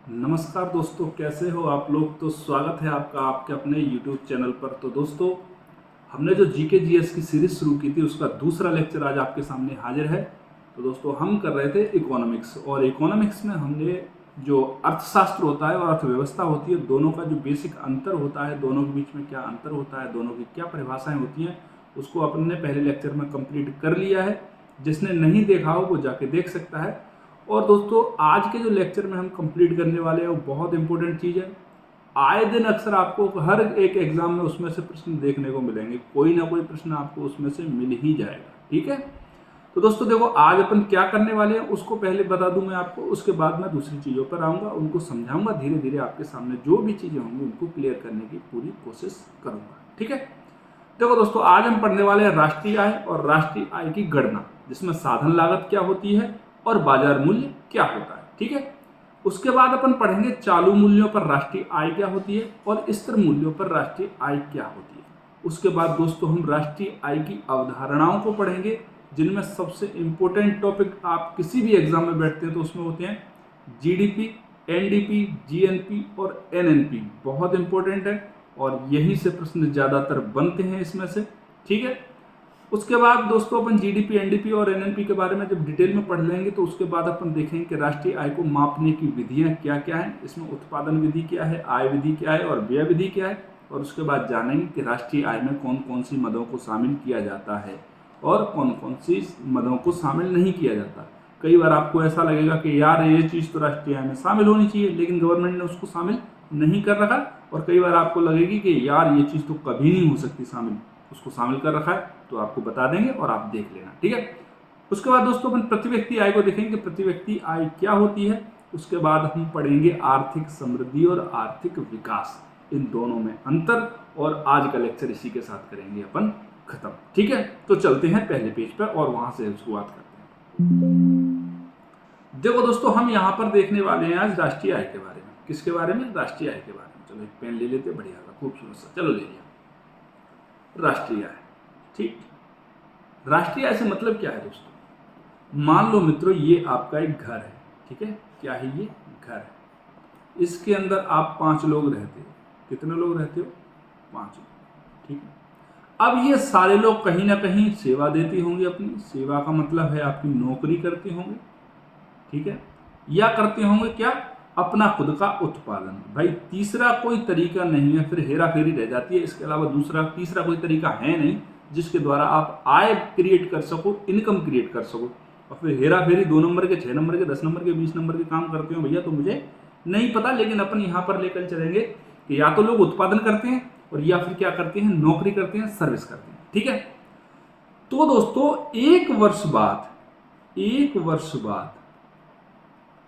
नमस्कार दोस्तों, कैसे हो आप लोग। तो स्वागत है आपका आपके अपने YouTube चैनल पर। तो दोस्तों, हमने जो जीके जीएस की सीरीज शुरू की थी उसका दूसरा लेक्चर आज आपके सामने हाजिर है। तो दोस्तों, हम कर रहे थे इकोनॉमिक्स, और इकोनॉमिक्स में हमने जो अर्थशास्त्र होता है और अर्थव्यवस्था होती है, दोनों का जो बेसिक अंतर होता है, दोनों के बीच में क्या अंतर होता है, दोनों की क्या परिभाषाएं होती हैं, उसको अपने पहले लेक्चर में कंप्लीट कर लिया है। जिसने नहीं देखा हो वो जाके देख सकता है। और दोस्तों, आज के जो लेक्चर में हम कंप्लीट करने वाले हैं वो बहुत इंपॉर्टेंट चीज़ है। आए दिन अक्सर आपको हर एक एग्जाम में उसमें से प्रश्न देखने को मिलेंगे, कोई ना कोई प्रश्न आपको उसमें से मिल ही जाएगा। ठीक है, तो दोस्तों देखो, आज अपन क्या करने वाले हैं उसको पहले बता दूं मैं आपको, उसके बाद मैं दूसरी चीज़ों पर आऊँगा, उनको समझाऊंगा। धीरे धीरे आपके सामने जो भी चीज़ें होंगी उनको क्लियर करने की पूरी कोशिश करूँगा। ठीक है, देखो दोस्तों, आज हम पढ़ने वाले हैं राष्ट्रीय आय और राष्ट्रीय आय की गणना, जिसमें साधन लागत क्या होती है और बाजार मूल्य क्या होता है। ठीक है, उसके बाद अपन पढ़ेंगे चालू मूल्यों पर राष्ट्रीय आय क्या होती है और स्थिर मूल्यों पर राष्ट्रीय आय क्या होती है। उसके बाद दोस्तों हम राष्ट्रीय आय की अवधारणाओं को पढ़ेंगे, जिनमें सबसे इंपॉर्टेंट टॉपिक आप किसी भी एग्जाम में बैठते हैं तो उसमें होते हैं जीडीपी, एनडीपी, जीएनपी और एनएनपी। बहुत इंपॉर्टेंट है और यहीं से प्रश्न ज़्यादातर बनते हैं इसमें से। ठीक है, उसके बाद दोस्तों अपन जीडीपी, एनडीपी और एनएनपी के बारे में जब डिटेल में पढ़ लेंगे तो उसके बाद अपन देखेंगे कि राष्ट्रीय आय को मापने की विधियां क्या क्या हैं, इसमें उत्पादन विधि क्या है, आय विधि क्या है और व्यय विधि क्या है। और उसके बाद जानेंगे कि राष्ट्रीय आय में कौन कौन सी मदों को शामिल किया जाता है और कौन कौन सी मदों को शामिल नहीं किया जाता। कई बार आपको ऐसा लगेगा कि यार ये चीज़ तो राष्ट्रीय आय में शामिल होनी चाहिए, लेकिन गवर्नमेंट ने उसको शामिल नहीं कर रखा। और कई बार आपको लगेगी कि यार ये चीज़ तो कभी नहीं हो सकती शामिल, उसको शामिल कर रखा है, तो आपको बता देंगे और आप देख लेना। ठीक है, उसके बाद दोस्तों अपन प्रति व्यक्ति आय को देखेंगे, प्रति व्यक्ति आय क्या होती है। उसके बाद हम पढ़ेंगे आर्थिक समृद्धि और आर्थिक विकास, इन दोनों में अंतर, और आज का लेक्चर इसी के साथ करेंगे अपन खत्म। ठीक है, तो चलते हैं पहले पेज पर और वहां से शुरुआत करते हैं। देखो दोस्तों, हम यहाँ पर देखने वाले हैं आज राष्ट्रीय आय के बारे में। किसके बारे में? राष्ट्रीय आय के बारे में। चलो एक पेन ले लेते, बढ़िया था, खूबसूरत सा, चलो ले लिया। राष्ट्रीय आय, ठीक। राष्ट्रीय आय से मतलब क्या है दोस्तों? मान लो मित्रों, ये आपका एक घर है। ठीक है, क्या है ये? घर है। इसके अंदर आप 5 लोग रहते हो। कितने लोग रहते हो? 5 लोग। ठीक है, अब ये सारे लोग कहीं ना कहीं सेवा देते होंगे अपनी। सेवा का मतलब है आपकी नौकरी करते होंगे। ठीक है, या करते होंगे क्या? अपना खुद का उत्पादन। भाई तीसरा कोई तरीका नहीं है, फिर हेरा फेरी रह जाती है। इसके अलावा तीसरा कोई तरीका है नहीं जिसके द्वारा आप आय क्रिएट कर सको, इनकम क्रिएट कर सको। और फिर हेरा फेरी 2 नंबर के, 6 नंबर के, 10 नंबर के, 20 नंबर के काम करते हो भैया, तो मुझे नहीं पता, लेकिन अपन यहाँ पर लेकर चलेंगे कि या तो लोग उत्पादन करते हैं और या फिर क्या करते हैं? नौकरी करते हैं, सर्विस करते हैं। ठीक है, तो दोस्तों एक वर्ष बाद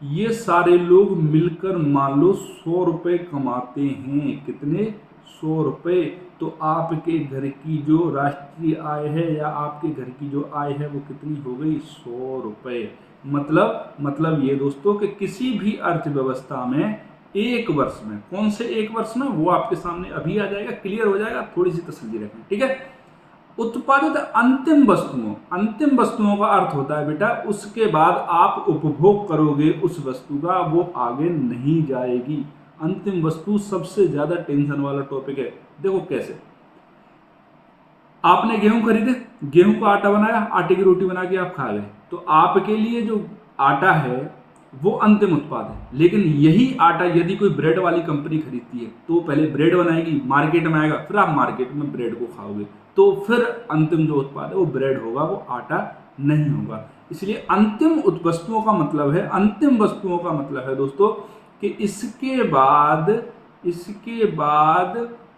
ये सारे लोग मिलकर मान लो 100 रुपए कमाते हैं। कितने? 100 रुपए। तो आपके घर की जो राष्ट्रीय आय है या आपके घर की जो आय है वो कितनी हो गई? 100 रुपए। मतलब ये दोस्तों कि किसी भी अर्थव्यवस्था में एक वर्ष में, कौन से एक वर्ष में, वो आपके सामने अभी आ जाएगा, क्लियर हो जाएगा, थोड़ी सी तसल्ली रखें। ठीक है, उत्पादित अंतिम वस्तुओं का अर्थ होता है बेटा, उसके बाद आप उपभोग करोगे उस वस्तु का, वो आगे नहीं जाएगी। अंतिम वस्तु सबसे ज्यादा टेंशन वाला टॉपिक है। देखो कैसे, आपने गेहूं खरीदे, गेहूं का आटा बनाया, आटे की रोटी बना के आप खा गए, तो आपके लिए जो आटा है वो अंतिम उत्पाद है। लेकिन यही आटा यदि कोई ब्रेड वाली कंपनी खरीदती है तो पहले ब्रेड बनाएगी, मार्केट में आएगा, फिर आप मार्केट में ब्रेड को खाओगे, तो फिर अंतिम जो उत्पाद है वो ब्रेड होगा, वो आटा नहीं होगा। इसलिए अंतिम वस्तुओं का मतलब है दोस्तों कि इसके बाद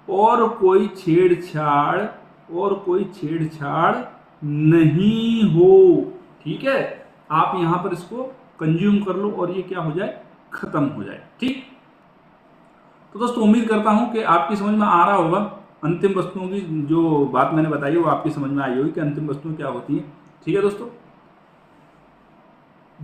और कोई छेड़छाड़ नहीं हो। ठीक है, आप यहां पर इसको कंज्यूम कर लो और ये क्या हो जाए? खत्म हो जाए। ठीक, तो दोस्तों उम्मीद करता हूं कि आपकी समझ में आ रहा होगा। अंतिम वस्तुओं की जो बात मैंने बताई है वो आपकी समझ में आई होगी कि अंतिम वस्तुएं क्या होती हैं। ठीक है दोस्तों,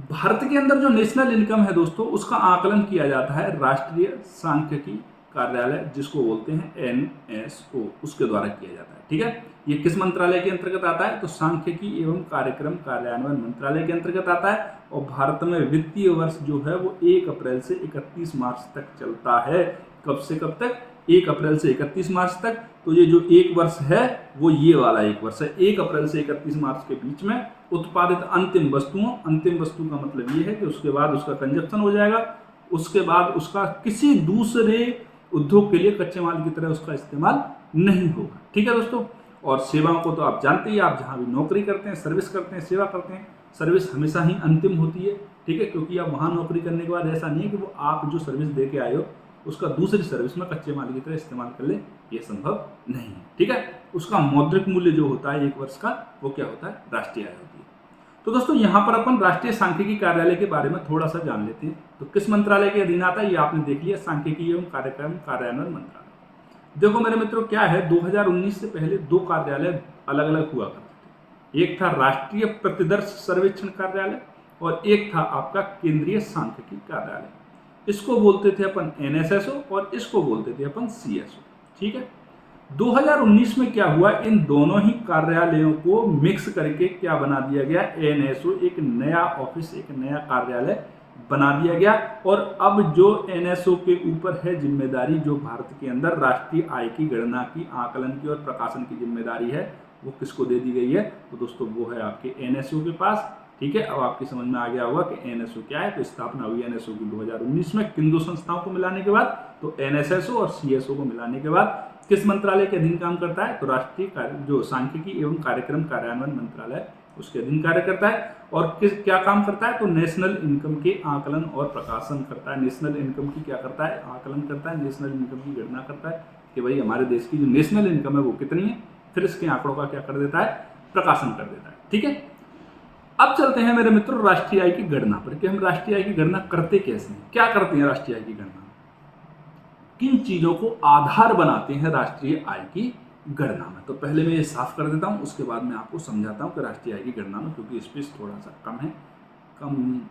भारत के अंदर जो नेशनल इनकम है दोस्तों, उसका आकलन किया जाता है राष्ट्रीय सांख्यिकी कार्यालय जिसको बोलते हैं NSO, उसके द्वारा किया जाता है। ठीक है, ये किस मंत्रालय के अंतर्गत आता है? तो सांख्यिकी एवं कार्यक्रम कार्यान्वयन मंत्रालय के अंतर्गत आता है। और भारत में वित्तीय वर्ष जो है वो 1 अप्रैल से 31 मार्च तक चलता है। कब से कब तक? 1 अप्रैल से 31 मार्च तक। तो ये जो एक वर्ष है वो ये वाला एक वर्ष है। 1 अप्रैल से 31 मार्च के बीच में उत्पादित अंतिम वस्तु का मतलब ये है कि उसके बाद उसका कंजप्शन हो जाएगा, उसके बाद उसका किसी दूसरे उद्योग के लिए कच्चे माल की तरह उसका इस्तेमाल नहीं होगा। ठीक है दोस्तों। और सेवाओं को तो आप जानते ही, आप जहाँ भी नौकरी करते हैं, सर्विस करते हैं, सेवा करते हैं, सर्विस हमेशा ही अंतिम होती है। ठीक है, क्योंकि आप वहाँ नौकरी करने के बाद ऐसा नहीं है कि वो आप जो सर्विस दे के आए हो उसका दूसरी सर्विस में कच्चे माल की तरह इस्तेमाल कर ले, ये संभव नहीं है। ठीक है, उसका मौद्रिक मूल्य जो होता है 1 वर्ष का, वो क्या होता है? राष्ट्रीय आय होती है। तो दोस्तों यहाँ पर अपन राष्ट्रीय सांख्यिकी कार्यालय के बारे में थोड़ा सा जान लेते हैं। तो किस मंत्रालय के अधीन आता है? ये आपने देख लिया, सांख्यिकी एवं कार्यक्रम कार्यान्वयन मंत्रालय। देखो मेरे मित्रों, क्या है, 2019 से पहले 2 कार्यालय अलग अलग हुआ करते थे। एक था राष्ट्रीय प्रतिदर्श सर्वेक्षण कार्यालय और एक था आपका केंद्रीय सांख्यिकी कार्यालय। इसको बोलते थे अपन NSSO और इसको बोलते थे अपन CSO। ठीक है, 2019 में क्या हुआ, इन दोनों ही कार्यालयों को मिक्स करके क्या बना दिया गया? NSO, एक नया ऑफिस, एक नया कार्यालय बना दिया गया। और अब जो NSO के ऊपर है जिम्मेदारी, जो भारत के अंदर राष्ट्रीय आय की गणना की, आकलन की और प्रकाशन की जिम्मेदारी है, वो किसको दे दी गई है? तो दोस्तों वो है आपके NSO के पास। ठीक है, अब आपकी समझ में आ गया होगा कि NSO क्या है। तो स्थापना हुई NSO की 2019 में, किन 2 संस्थाओं को मिलाने के बाद? तो NSSO और CSO को मिलाने के बाद किस मंत्रालय के अधीन काम करता है? तो राष्ट्रीय जो सांख्यिकी एवं कार्यक्रम कार्यान्वयन मंत्रालय, उसके अधीन कार्य करता है। और क्या काम करता है? तो नेशनल इनकम के आकलन और प्रकाशन करता है। नेशनल इनकम की क्या करता है? आकलन करता है। नेशनल इनकम की गणना करता है कि भाई हमारे देश की जो नेशनल इनकम है वो कितनी है, फिर इसके आंकड़ों का क्या कर देता है? प्रकाशन कर देता है। ठीक है, अब चलते हैं मेरे मित्रों राष्ट्रीय आय की गणना पर, कि हम राष्ट्रीय आय की गणना करते कैसे हैं, क्या करते हैं राष्ट्रीय आय की गणना, किन चीजों को आधार बनाते हैं राष्ट्रीय आय की गणना में। तो पहले मैं ये साफ कर देता हूँ, उसके बाद मैं आपको समझाता हूँ कि राष्ट्रीय आय की गणना में, क्योंकि स्पेस थोड़ा सा कम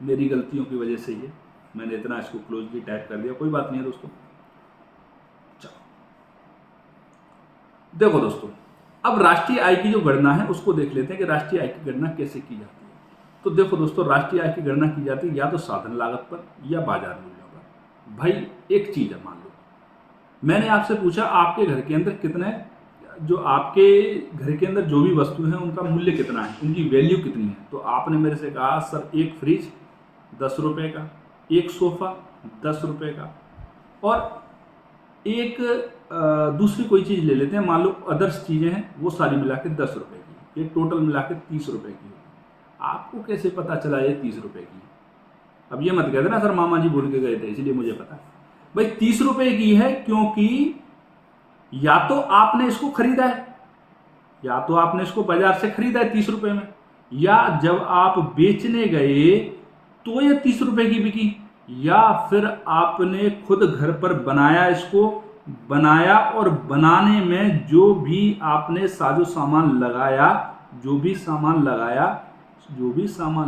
मेरी गलतियों की वजह से ये मैंने इतना इसको क्लोजली टाइप कर दिया, कोई बात नहीं है दोस्तों। चलो देखो दोस्तों, अब राष्ट्रीय आय की जो गणना है उसको देख लेते हैं कि राष्ट्रीय आय की गणना कैसे की जाती है। तो देखो दोस्तों, राष्ट्रीय आय की गणना की जाती है या तो साधन लागत पर या बाजार मूल्यों पर। भाई एक चीज है, मान लो मैंने आपसे पूछा आपके घर के अंदर कितने, जो आपके घर के अंदर जो भी वस्तु है उनका मूल्य कितना है, उनकी वैल्यू कितनी है। तो आपने मेरे से कहा सर एक फ्रिज 10 रुपये का, एक सोफा 10 रुपये का, और एक दूसरी कोई चीज़ ले लेते हैं, मान लो अदर्स चीज़ें हैं, वो सारी मिला के 10 रुपये की, ये टोटल मिला के 30 रुपये की। आपको कैसे पता चला ये 30 रुपये की? अब ये मत कहते ना सर मामा जी बोल के गए थे इसलिए मुझे पता है। भाई 30 रुपये की है क्योंकि या तो आपने इसको खरीदा है, या तो आपने इसको बाजार से खरीदा है 30 रुपये में, या जब आप बेचने गए तो ये 30 रुपये की बिकी, या फिर आपने खुद घर पर बनाया, इसको बनाया और बनाने में जो भी आपने साजो सामान लगाया, जो भी सामान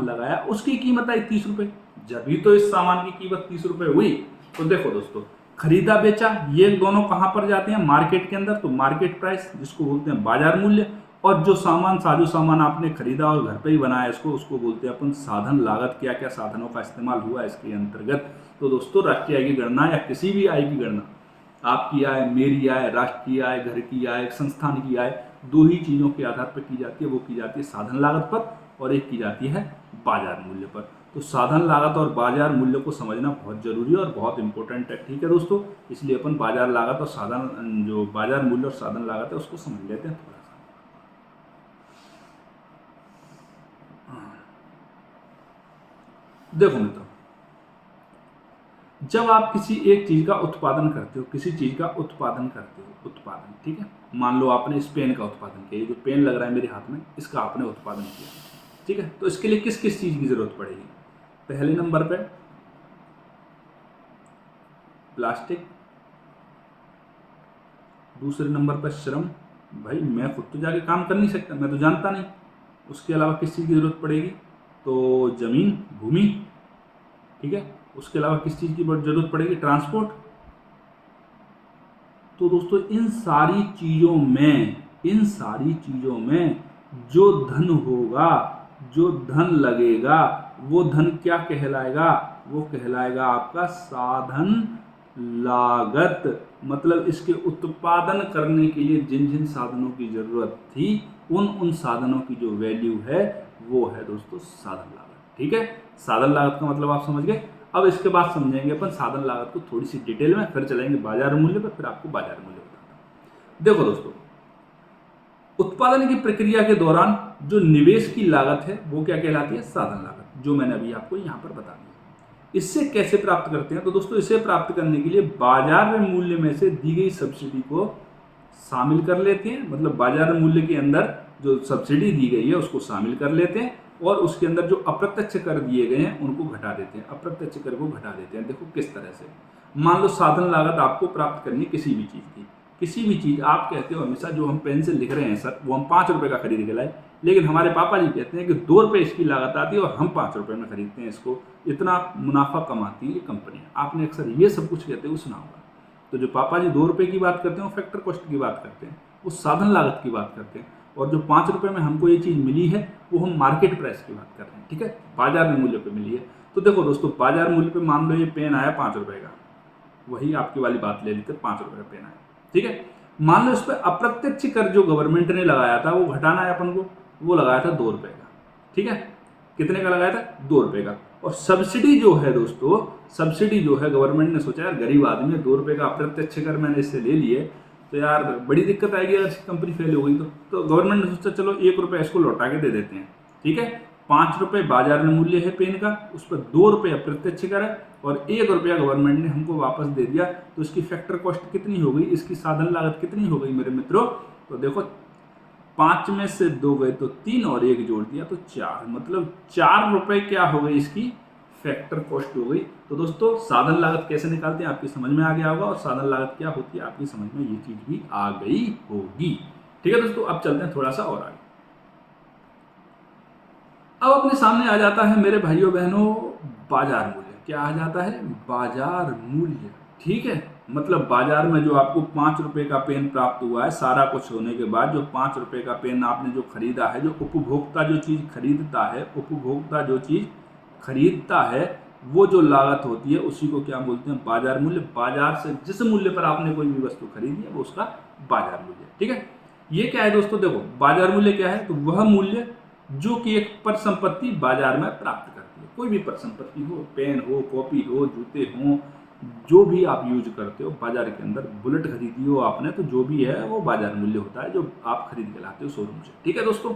लगाया उसकी कीमत आई 30 रुपये, जब भी तो इस सामान की कीमत 30 रुपये हुई। तो देखो दोस्तों, खरीदा बेचा ये दोनों कहां पर जाते हैं? मार्केट के अंदर। तो मार्केट प्राइस जिसको बोलते हैं बाजार मूल्य, और जो साजो सामान आपने खरीदा और घर पे ही बनाया इसको, उसको बोलते हैं अपन साधन लागत। क्या क्या साधनों का इस्तेमाल हुआ इसके अंतर्गत। तो दोस्तों राष्ट्रीय आय की गणना या किसी भी आय की गणना, आपकी आय, मेरी आय, राष्ट्र की आय, घर की आय, संस्थान की आय, 2 ही चीजों के आधार पर की जाती है। वो की जाती है साधन लागत पर और एक की जाती है बाजार मूल्य पर। तो साधन लागत और बाजार मूल्य को समझना बहुत जरूरी है और बहुत इंपॉर्टेंट है। ठीक है दोस्तों, इसलिए अपन बाजार लागत और साधन, जो बाजार मूल्य और साधन लागत है उसको समझ लेते हैं थोड़ा सा। देखो मित्रों, जब आप किसी एक चीज का उत्पादन करते हो, उत्पादन, ठीक है, मान लो आपने इस पेन का उत्पादन किया, ये जो पेन लग रहा है मेरे हाथ में, इसका आपने उत्पादन किया, ठीक है। तो इसके लिए किस किस चीज की जरूरत पड़ेगी? पहले नंबर पे प्लास्टिक, दूसरे नंबर पर श्रम। भाई मैं खुद तो जाके काम कर नहीं सकता, मैं तो जानता नहीं। उसके अलावा किस चीज़ की जरूरत पड़ेगी? तो जमीन, भूमि, ठीक है। उसके अलावा किस चीज़ की जरूरत पड़ेगी? ट्रांसपोर्ट, तो दोस्तों इन सारी चीज़ों में जो धन होगा, जो धन लगेगा, वो धन क्या कहलाएगा? वो कहलाएगा आपका साधन लागत। मतलब इसके उत्पादन करने के लिए जिन जिन साधनों की जरूरत थी, उन साधनों की जो वैल्यू है वो है दोस्तों साधन लागत। ठीक है, साधन लागत का मतलब आप समझ गए। अब इसके बाद समझेंगे अपन साधन लागत को थोड़ी सी डिटेल में, फिर चलेंगे बाजार मूल्य पर, फिर आपको बाजार मूल्य बताता हूं। देखो दोस्तों, उत्पादन की प्रक्रिया के दौरान जो निवेश की लागत है वो क्या कहलाती है? साधन लागत, जो मैंने अभी आपको यहाँ पर बता दिया। इससे कैसे प्राप्त करते हैं? तो दोस्तों इसे प्राप्त करने के लिए बाजार में मूल्य में से दी गई सब्सिडी को शामिल कर लेते हैं। मतलब बाजार मूल्य के अंदर जो सब्सिडी दी गई है उसको शामिल कर लेते हैं, और उसके अंदर जो अप्रत्यक्ष कर दिए गए हैं उनको घटा देते हैं, अप्रत्यक्ष कर को घटा देते हैं। देखो किस तरह से, मान लो साधन लागत आपको प्राप्त करनी किसी भी चीज़ की, किसी भी चीज़ आप कहते हो हमेशा जो हम पेंसिल लिख रहे हैं सर वो हम 5 रुपये का खरीद के लाए, लेकिन हमारे पापा जी कहते हैं कि 2 रुपये इसकी लागत आती है और हम 5 रुपये में खरीदते हैं इसको, इतना मुनाफा कमाती है ये कंपनियाँ। आपने अक्सर ये सब कुछ कहते हुए सुना होगा। तो जो पापा जी 2 रुपये की बात करते हैं वो फैक्टर कॉस्ट की बात करते हैं, वो साधन लागत की बात करते हैं, और जो 5 रुपये में हमको ये चीज़ मिली है वो हम मार्केट प्राइस की बात कर रहे हैं। ठीक है, बाजार में मूल्य पे मिली है। तो देखो दोस्तों, बाजार मूल्य पे मान लो ये पेन आया 5 रुपये का, वही आपकी वाली बात ले लेते, 5 रुपये का पेन आया। ठीक है, मान लो इस पर अप्रत्यक्ष कर जो गवर्नमेंट ने लगाया था वो घटाना है अपन को, वो लगाया था 2 रुपये का। ठीक है, कितने का लगाया था? 2 रुपये का। और सब्सिडी जो है दोस्तों, सब्सिडी जो है गवर्नमेंट ने सोचा यार गरीब आदमी है, 2 रुपये का अप्रत्यक्ष कर मैंने इससे ले लिए तो यार बड़ी दिक्कत आएगी अगर कंपनी फेल हो गई तो गवर्नमेंट ने सोचा चलो 1 रुपये इसको लौटा के दे देते हैं। ठीक है, 5 रुपये बाजार में मूल्य है पेन का, उस पर 2 रुपये अप्रत्यक्ष कर है और 1 रुपया गवर्नमेंट ने हमको वापस दे दिया, तो इसकी फैक्टर कॉस्ट कितनी हो गई, इसकी साधन लागत कितनी हो गई मेरे मित्रों? तो देखो 5 में से 2 गए तो 3 और 1 जोड़ दिया तो 4, मतलब 4 रुपये क्या हो गई इसकी फैक्टर कॉस्ट हो गई। तो दोस्तों साधन लागत कैसे निकालते हैं आपकी समझ में आ गया होगा, और साधन लागत क्या होती है आपकी समझ में ये चीज भी आ गई होगी। ठीक है दोस्तों, अब चलते हैं थोड़ा सा और आगे। अब अपने सामने आ जाता है मेरे भाइयों बहनों बाजार मूल्य। क्या आ जाता है? बाजार मूल्य। ठीक है, मतलब बाजार में जो आपको 5 रुपये का पेन प्राप्त हुआ है, सारा कुछ होने के बाद जो 5 रुपये का पेन आपने जो खरीदा है, जो उपभोक्ता जो चीज़ खरीदता है, उपभोक्ता जो चीज़ खरीदता है वो जो लागत होती है उसी को क्या बोलते हैं? बाजार मूल्य। बाजार से जिस मूल्य पर आपने कोई भी वस्तु खरीदी है वो उसका बाजार मूल्य। ठीक है, ये क्या है दोस्तों? देखो बाजार मूल्य क्या है? तो वह मूल्य जो कि एक परिसंपत्ति बाजार में प्राप्त करती है, कोई भी परिसंपत्ति हो, पेन हो, कॉपी हो, जूते हो, जो भी आप यूज करते हो बाजार के अंदर, बुलेट खरीदी हो आपने तो जो भी है वो बाजार मूल्य होता है जो आप खरीद के लाते हो शोरूम से। ठीक है दोस्तों,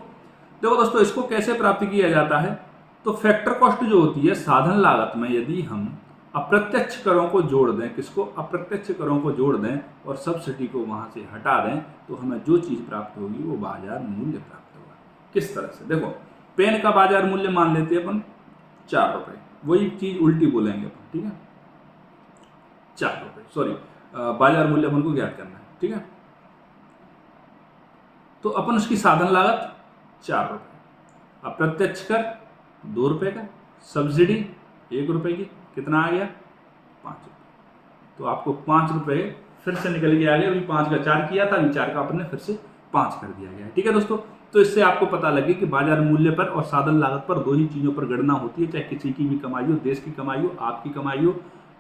देखो दोस्तों इसको कैसे प्राप्त किया जाता है? तो फैक्टर कॉस्ट जो होती है साधन लागत में, यदि हम अप्रत्यक्ष करों को जोड़ दें, किसको? अप्रत्यक्ष करों को जोड़ दें और सब्सिडी को वहां से हटा दें, तो हमें जो चीज़ प्राप्त होगी वो बाजार मूल्य प्राप्त होगा। किस तरह से? देखो पेन का बाजार मूल्य मान लेते हैं अपन 4 रुपये, वही चीज़ उल्टी बोलेंगे अपन। ठीक है, 4 रुपये, सॉरी बाजार मूल्य अपन को ज्ञात करना है। ठीक है, तो अपन उसकी साधन लागत 4 रुपये, अप्रत्यक्ष कर 2 रुपये का, सब्सिडी 1 रुपये की, कितना आ गया? 5 रुपये। तो आपको 5 रुपये फिर से निकल के आ गया, अभी 5 का 4 किया था, अभी 4 का अपन ने फिर से 5 कर दिया गया है। ठीक है दोस्तों, तो इससे आपको पता लगे कि बाजार मूल्य पर और साधन लागत पर 2 ही चीज़ों पर गणना होती है, चाहे किसी की भी कमाई हो, देश की कमाई हो, आपकी कमाई हो,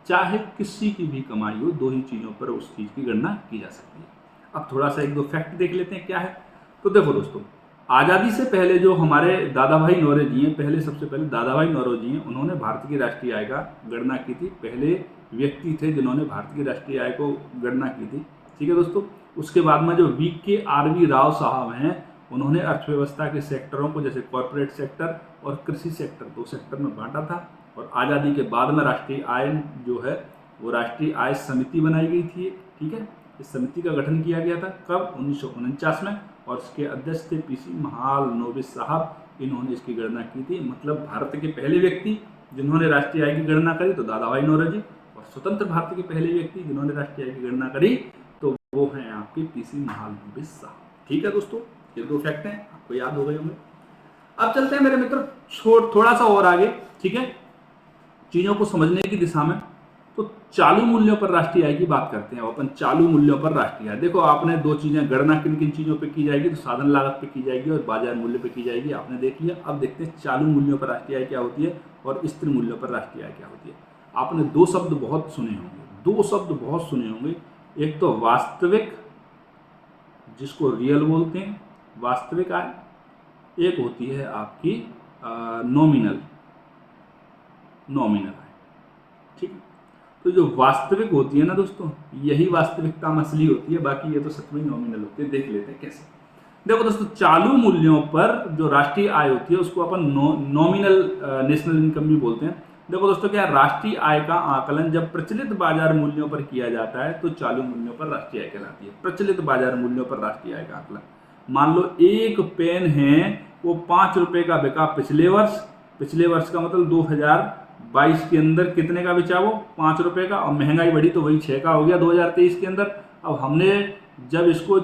चाहे किसी की भी कमाई हो, 2 ही चीज़ों पर उस चीज़ की गणना की जा सकती है। अब थोड़ा सा 1-2 फैक्ट देख लेते हैं क्या है। तो देखो दोस्तों, आज़ादी से पहले जो हमारे दादा भाई नौरोजी हैं, सबसे पहले दादा भाई नौरोजी हैं, उन्होंने भारत की राष्ट्रीय आय का गणना की थी। पहले व्यक्ति थे जिन्होंने भारत की राष्ट्रीय आय को गणना की थी। ठीक है दोस्तों, उसके बाद में जो VKRV राव साहब हैं, उन्होंने अर्थव्यवस्था के सेक्टरों को जैसे कॉरपोरेट सेक्टर और कृषि सेक्टर 2 सेक्टर में बांटा था, और आज़ादी के बाद में राष्ट्रीय आय जो है वो राष्ट्रीय आय समिति बनाई गई थी। ठीक है, इस समिति का गठन किया गया था कब? 1949 में, और इसके अध्यक्ष थे PC महालनोबिस साहब, इन्होंने इसकी गणना की थी। मतलब भारत के पहले व्यक्ति जिन्होंने राष्ट्रीय आय की गणना करी तो दादा भाई नौरोजी, और स्वतंत्र भारत के पहले व्यक्ति जिन्होंने राष्ट्रीय आय की गणना करी तो वो हैं आपके PC महालनोबिस साहब। ठीक है दोस्तों, ये 2 फैक्ट हैं, आपको याद हो गए होंगे। अब चलते हैं मेरे मित्र थोड़ा सा और आगे। ठीक है, चीज़ों को समझने की दिशा में। तो चालू मूल्यों पर राष्ट्रीय आय की बात करते हैं अपन। चालू मूल्यों पर राष्ट्रीय आय, देखो आपने दो चीजें, गणना किन किन चीजों पे की जाएगी, तो साधन लागत पे की जाएगी और बाजार मूल्य पे की जाएगी, आपने देख लिया। अब देखते हैं चालू मूल्यों पर राष्ट्रीय आय क्या होती है और स्थिर मूल्यों पर राष्ट्रीय आय क्या होती है। आपने दो शब्द बहुत सुने होंगे, एक तो वास्तविक, जिसको रियल बोलते हैं, वास्तविक आय, एक होती है आपकी नॉमिनल आय, ठीक है। तो जो वास्तविक होती है ना दोस्तों, यही वास्तविकता में असली होती है, बाकी ये तो सच में नॉमिनल होती है। देख लेते हैं कैसे। देखो दोस्तों, चालू मूल्यों पर जो राष्ट्रीय आय होती है उसको अपन नॉमिनल नेशनल इनकम भी बोलते हैं। देखो दोस्तों, क्या राष्ट्रीय आय का आकलन जब प्रचलित बाजार मूल्यों पर किया जाता है तो चालू मूल्यों पर राष्ट्रीय आय कहलाती है। प्रचलित बाजार मूल्यों पर राष्ट्रीय आय का आकलन, मान लो एक पेन है वो 5 रुपए का बिका पिछले वर्ष का मतलब 2022 के अंदर कितने का बेचा वो, 5 रुपए का, और महंगाई बढ़ी तो वही 6 का हो गया 2023 के अंदर। अब हमने जब इसको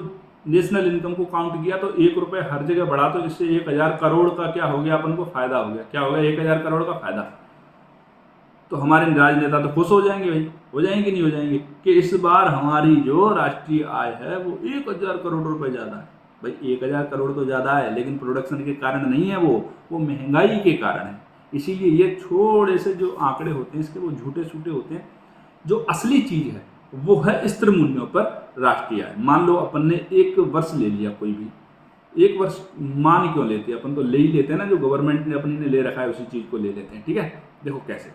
नेशनल इनकम को काउंट किया तो 1 रुपए हर जगह बढ़ा, तो इससे 1000 करोड़ का क्या हो गया, अपन को फायदा हो गया। क्या हो गया, 1000 करोड़ का फायदा। तो हमारे राजनेता तो खुश हो जाएंगे भाई, हो जाएंगे नहीं हो जाएंगे, कि इस बार हमारी जो राष्ट्रीय आय है वो 1000 करोड़ रुपए ज्यादा है। भाई 1000 करोड़ तो ज्यादा है, लेकिन प्रोडक्शन के कारण नहीं है, वो महंगाई के कारण है। इसीलिए ये थोड़े से जो आंकड़े होते हैं इसके वो झूठे सूटे होते हैं। जो असली चीज है वो है स्थिर मूल्यों पर राष्ट्रीय आय। मान लो अपन ने एक वर्ष ले लिया, कोई भी एक वर्ष मान क्यों लेते हैं, अपन तो ले ही लेते हैं ना, जो गवर्नमेंट ने अपनी ने ले रखा है उसी चीज को ले लेते हैं, ठीक है। देखो कैसे,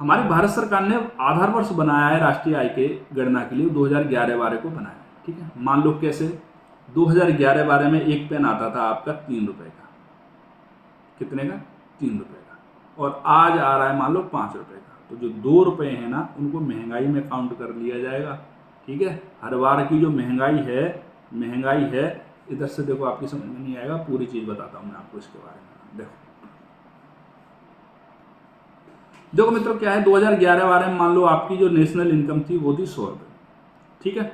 हमारी भारत सरकार ने आधार वर्ष बनाया है राष्ट्रीय आय के गणना के लिए, 2011-12 को बनाया, ठीक है। मान लो कैसे, 2011-12 में एक पेन आता था आपका 3 रुपए का, कितने का, 3 रुपए का, और आज आ रहा है मान लो 5 रुपए का। तो जो 2 रुपए है ना, उनको महंगाई में काउंट कर लिया जाएगा, ठीक है। हर बार की जो महंगाई है, इधर से देखो आपकी समझ में नहीं आएगा, पूरी चीज बताता हूँ मैं आपको इसके बारे में। देखो मित्रों क्या है, 2011-12 में मान लो आपकी जो नेशनल इनकम थी वो थी 100 रुपए, ठीक है।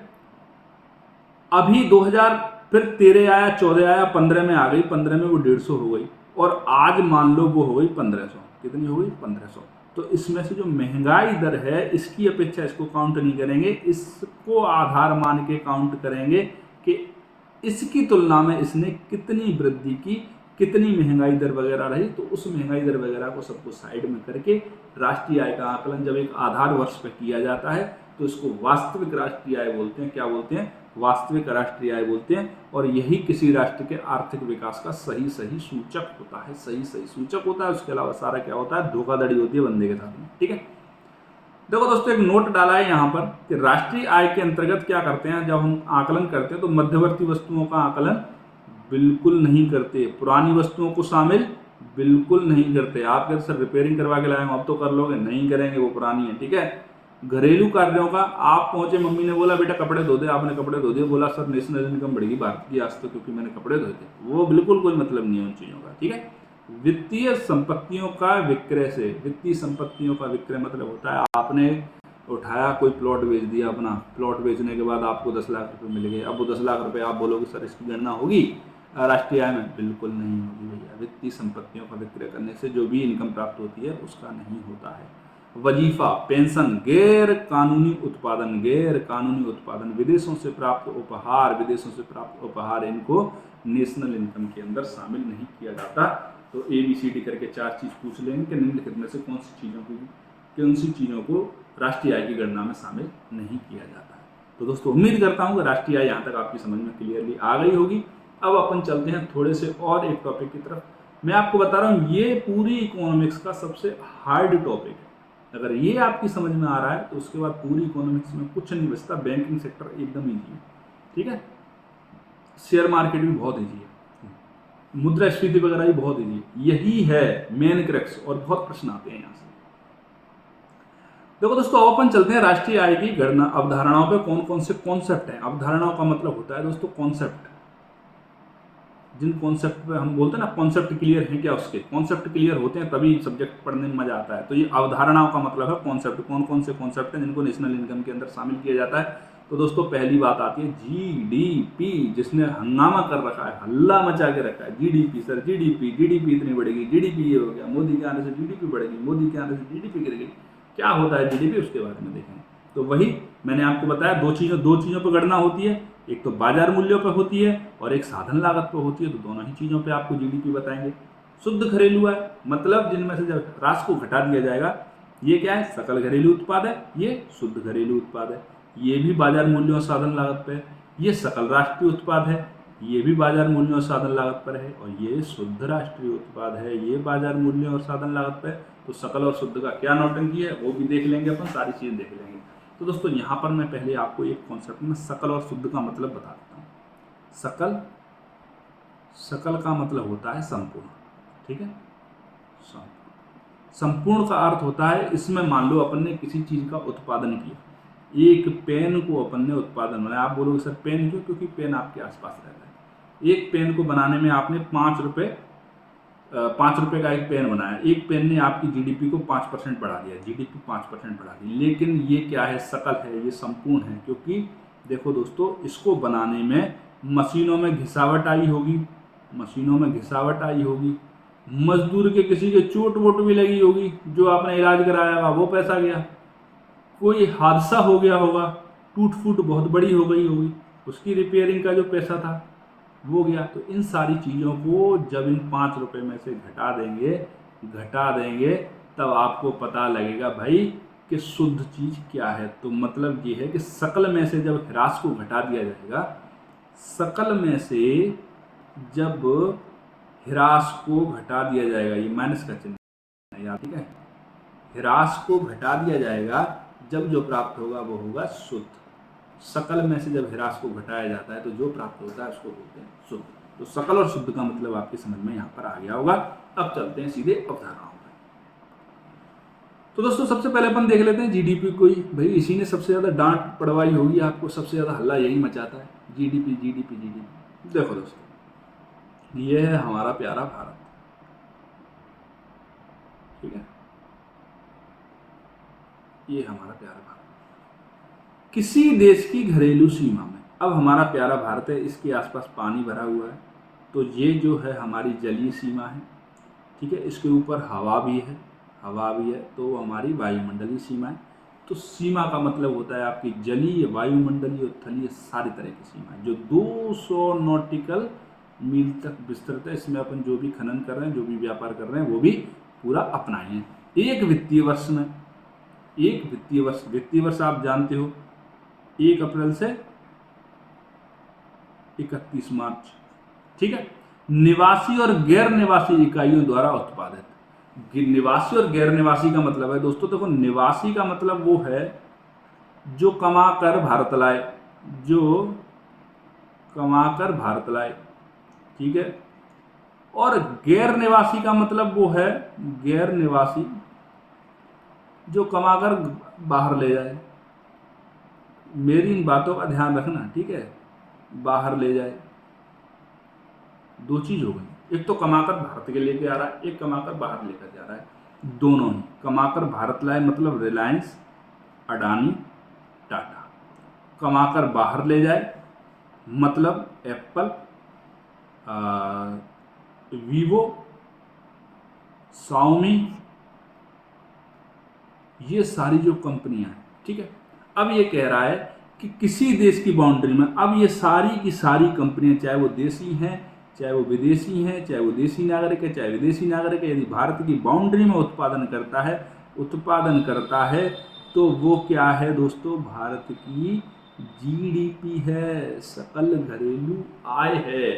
अभी 2000 फिर 13 आया, 14 आया, 15 में आ गई, 15 में वो 150 हो गई, और आज मान लो वो हो गई 1500। कितनी हो गई, 1500। तो इसमें से जो महंगाई दर है इसकी अपेक्षा इसको काउंट नहीं करेंगे, इसको आधार मान के काउंट करेंगे कि इसकी तुलना में इसने कितनी वृद्धि की, कितनी महंगाई दर वगैरह रही। तो उस महंगाई दर वगैरह को सबको साइड में करके राष्ट्रीय आय का आकलन जब एक आधार वर्ष पर किया जाता है तो इसको वास्तविक राष्ट्रीय आय बोलते हैं। क्या बोलते हैं, वास्तविक राष्ट्रीय आय बोलते हैं। और यही किसी राष्ट्र के आर्थिक विकास का सही सूचक होता है, सही सूचक होता है। उसके अलावा सारा क्या होता है, धोखाधड़ी होती है बंदे के साथ में, ठीक है। देखो दोस्तों, एक नोट डाला है यहाँ पर कि राष्ट्रीय आय के अंतर्गत क्या करते हैं, जब हम आकलन करते हैं तो मध्यवर्ती वस्तुओं का आकलन बिल्कुल नहीं करते, पुरानी वस्तुओं को शामिल बिल्कुल नहीं करते। आप कहते सर रिपेयरिंग करवा के लाए अब तो कर लोगे, नहीं करेंगे, वो पुरानी है, ठीक है। घरेलू कार्यों का, आप पहुंचे, मम्मी ने बोला बेटा कपड़े धो दे, आपने कपड़े धो दिए, बोला सर नेशनल इनकम बढ़ेगी भारत की आज तो क्योंकि मैंने कपड़े धोए थे, वो बिल्कुल कोई मतलब नहीं है उन चीज़ों का, ठीक है। वित्तीय संपत्तियों का विक्रय से, वित्तीय संपत्तियों का विक्रय मतलब होता है आपने उठाया, कोई प्लॉट बेच दिया, अपना प्लॉट बेचने के बाद आपको 10 लाख रुपए मिल गए। अब वो 10 लाख रुपए आप बोलोगे सर इसकी गणना होगी राष्ट्रीय आय में, बिल्कुल नहीं होगी भैया। वित्तीय संपत्तियों का विक्रय करने से जो भी इनकम प्राप्त होती है उसका नहीं होता है। वजीफा, पेंशन, गैर कानूनी उत्पादन, विदेशों से प्राप्त उपहार, इनको नेशनल इनकम के अंदर शामिल नहीं किया जाता। तो ABCD करके 4 चीज पूछ लेंगे कि निम्नलिखित में से कौन सी चीजों को राष्ट्रीय आय की गणना में शामिल नहीं किया जाता है। तो दोस्तों उम्मीद करता हूँ कि राष्ट्रीय आय यहाँ तक आपकी समझ में क्लियरली आ गई होगी। अब अपन चलते हैं थोड़े से और एक टॉपिक की तरफ। मैं आपको बता रहा हूँ ये पूरी इकोनॉमिक्स का सबसे हार्ड टॉपिक है। अगर ये आपकी समझ में आ रहा है तो उसके बाद पूरी इकोनॉमिक्स में कुछ नहीं बचता। बैंकिंग सेक्टर एकदम ईजी है, ठीक है। शेयर मार्केट भी बहुत ईजी है, मुद्रास्फीति वगैरह भी बहुत ईजी है। यही है मेन क्रक्स, और बहुत प्रश्न आते हैं यहाँ से। देखो दोस्तों, अब अपन चलते हैं राष्ट्रीय आय की गणना अवधारणाओं पे। कौन कौन से कॉन्सेप्ट हैं। अवधारणाओं का मतलब होता है दोस्तों कॉन्सेप्ट, जिन कॉन्सेप्ट पे हम बोलते हैं ना कॉन्सेप्ट क्लियर है क्या, उसके कॉन्सेप्ट क्लियर होते हैं तभी सब्जेक्ट पढ़ने में मजा आता है। तो ये अवधारणाओं का मतलब है कॉन्सेप्ट। कौन कौन से कॉन्सेप्ट हैं जिनको नेशनल इनकम के अंदर शामिल किया जाता है। तो दोस्तों पहली बात आती है जीडीपी, जिसने हंगामा कर रखा है, हल्ला मचा के रखा है। जीडीपी सर, जीडीपी इतनी बढ़ेगी, जीडीपी ये हो गया, मोदी के आने से जीडीपी बढ़ेगी, मोदी के आने से जीडीपी गिर गई। क्या होता है जीडीपी, उसके बारे में देखेंगे। तो वही मैंने आपको बताया, दो चीज़ों पर गणना होती है, एक तो बाजार मूल्यों पर होती है और एक साधन लागत पर होती है। तो दोनों ही चीज़ों पर आपको जीडीपी बताएंगे। शुद्ध घरेलू आय मतलब जिनमें से जब ह्रास को घटा दिया जाएगा, ये क्या है, सकल घरेलू उत्पाद है, ये शुद्ध घरेलू उत्पाद है। ये भी बाजार मूल्यों और साधन लागत पर है। ये सकल राष्ट्रीय उत्पाद है, ये भी बाजार मूल्यों और साधन लागत पर है। और ये शुद्ध राष्ट्रीय उत्पाद है, ये बाजार मूल्यों और साधन लागत पर है। तो सकल और शुद्ध का क्या नौटंकी है वो भी देख लेंगे अपन, सारी चीज़ें देख लेंगे। तो दोस्तों यहाँ पर मैं पहले आपको एक कॉन्सेप्ट में सकल और शुद्ध का मतलब बता देता हूँ। सकल का मतलब होता है संपूर्ण, ठीक है। संपूर्ण का अर्थ होता है, इसमें मान लो अपन ने किसी चीज़ का उत्पादन किया, एक पेन को अपन ने उत्पादन बनाया। आप बोलोगे सर पेन क्यों, क्योंकि पेन आपके आसपास रहता है। एक पेन को बनाने में आपने 5 रुपये का एक पेन बनाया, एक पेन ने आपकी जीडीपी को 5% बढ़ा दिया, जीडीपी 5% बढ़ा दी। लेकिन ये क्या है, सकल है, ये संपूर्ण है। क्योंकि देखो दोस्तों, इसको बनाने में मशीनों में घिसावट आई होगी, मजदूर के किसी के चोट वोट भी लगी होगी, जो आपने इलाज कराया होगा वो पैसा गया, कोई हादसा हो गया होगा, टूट फूट बहुत बड़ी हो गई होगी, उसकी रिपेयरिंग का जो पैसा था वो गया। तो इन सारी चीज़ों को जब इन 5 रुपये में से घटा देंगे तब आपको पता लगेगा भाई कि शुद्ध चीज़ क्या है। तो मतलब ये है कि सकल में से जब ह्रास को घटा दिया जाएगा, सकल में से जब ह्रास को घटा दिया जाएगा, ये माइनस का चिन्ह है यार, ठीक है। ह्रास को घटा दिया जाएगा, जब जो प्राप्त होगा वो होगा शुद्ध। सकल में से जब ह्रास को घटाया जाता है तो जो प्राप्त होता है उसको बोलते हैं शुद्ध। तो सकल और शुद्ध का मतलब आपकी समझ में यहाँ पर आ गया होगा। अब चलते हैं सीधे अवधारणाओं पर। तो दोस्तों सबसे पहले अपन देख लेते हैं जीडीपी को ही। भाई इसी ने सबसे ज़्यादा डांट पड़वाई होगी आपको, सबसे ज़्यादा हल्ला यही मचाता है, जीडीपी। देखो दोस्तों, ये है हमारा प्यारा भारत, ठीक है, ये हमारा प्यारा भारत किसी देश की घरेलू सीमा में। अब हमारा प्यारा भारत है, इसके आसपास पानी भरा हुआ है, तो ये जो है हमारी जलीय सीमा है, ठीक है। इसके ऊपर हवा भी है, तो हमारी वायुमंडलीय सीमा है। तो सीमा का मतलब होता है आपकी जलीय, वायुमंडलीय और थलीय, सारी तरह की सीमा है, जो 200 नॉटिकल मील तक विस्तृत है। इसमें अपन जो भी खनन कर रहे हैं, जो भी व्यापार कर रहे हैं, वो भी पूरा अपनाए हैं। एक वित्तीय वर्ष आप जानते हो 1 अप्रैल से 31 मार्च, ठीक है। निवासी और गैर निवासी इकाइयों द्वारा उत्पादित। निवासी और गैर निवासी का मतलब है दोस्तों, देखो निवासी का मतलब वो है जो कमा कर भारत लाए, ठीक है। और गैर निवासी का मतलब वो है गैर निवासी जो कमाकर बाहर ले जाए। मेरी इन बातों का ध्यान रखना, ठीक है। बाहर ले जाए, दो चीज हो गई, एक तो कमाकर भारत के लेके आ रहा है, एक कमाकर बाहर लेकर जा रहा है। दोनों ही कमाकर भारत लाए मतलब रिलायंस, अडानी, टाटा। कमाकर बाहर ले जाए मतलब एप्पल, वीवो, शाओमी, ये सारी जो कंपनियां हैं, ठीक है। अब ये कह रहा है कि किसी देश की बाउंड्री में, अब ये सारी की सारी कंपनियां, चाहे वो देसी हैं, चाहे वो विदेशी हैं, चाहे वो देसी नागरिक है, चाहे विदेशी नागरिक है, यदि भारत की बाउंड्री में उत्पादन करता है तो वो क्या है दोस्तों, भारत की जीडीपी है, सकल घरेलू आय है,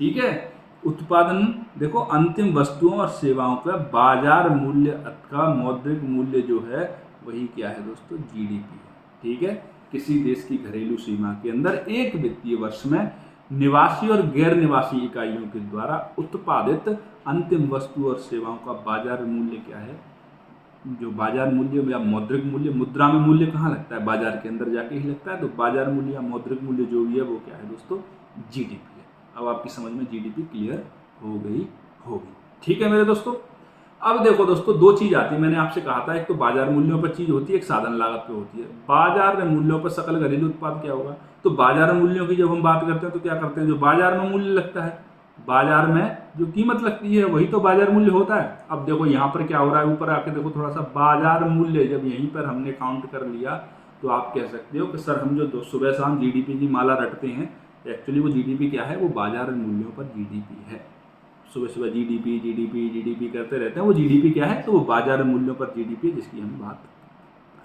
ठीक है। उत्पादन देखो, अंतिम वस्तुओं और सेवाओं का बाजार मूल्य अथवा मौद्रिक मूल्य जो है वही क्या है दोस्तों, जीडीपी है, ठीक है। किसी देश की घरेलू सीमा के अंदर एक वित्तीय वर्ष में निवासी और गैर निवासी इकाइयों के द्वारा उत्पादित अंतिम वस्तु और सेवाओं का बाजार मूल्य क्या है, जो बाजार मूल्य या मौद्रिक मूल्य, मुद्रा में मूल्य कहाँ लगता है, बाजार के अंदर जाके ही लगता है। तो बाजार मूल्य या मौद्रिक मूल्य जो भी है वो क्या है दोस्तों, जीडीपी है। अब आपकी समझ में जीडीपी क्लियर हो गई होगी, ठीक है मेरे दोस्तों। अब देखो दोस्तों, दो चीज आती है, मैंने आपसे कहा था, एक तो बाजार मूल्यों पर चीज होती है, एक साधन लागत पे होती है। बाजार में मूल्यों पर सकल घरेलू उत्पाद क्या होगा? तो बाजार मूल्यों की जब हम बात करते हैं तो क्या करते हैं, जो बाजार में मूल्य लगता है, बाजार में जो कीमत लगती है वही तो बाजार मूल्य होता है। अब देखो यहाँ पर क्या हो रहा है, ऊपर आके देखो थोड़ा सा, बाजार मूल्य जब यहीं पर हमने काउंट कर लिया तो आप कह सकते हो कि सर हम जो सुबह शाम जीडीपी की माला रटते हैं, एक्चुअली वो जीडीपी क्या है, वो बाजार मूल्यों पर जीडीपी है। सुबह सुबह जीडीपी जीडीपी जीडीपी करते रहते हैं, वो जीडीपी क्या है, तो वो बाजार मूल्यों पर जीडीपी है, जिसकी हम बात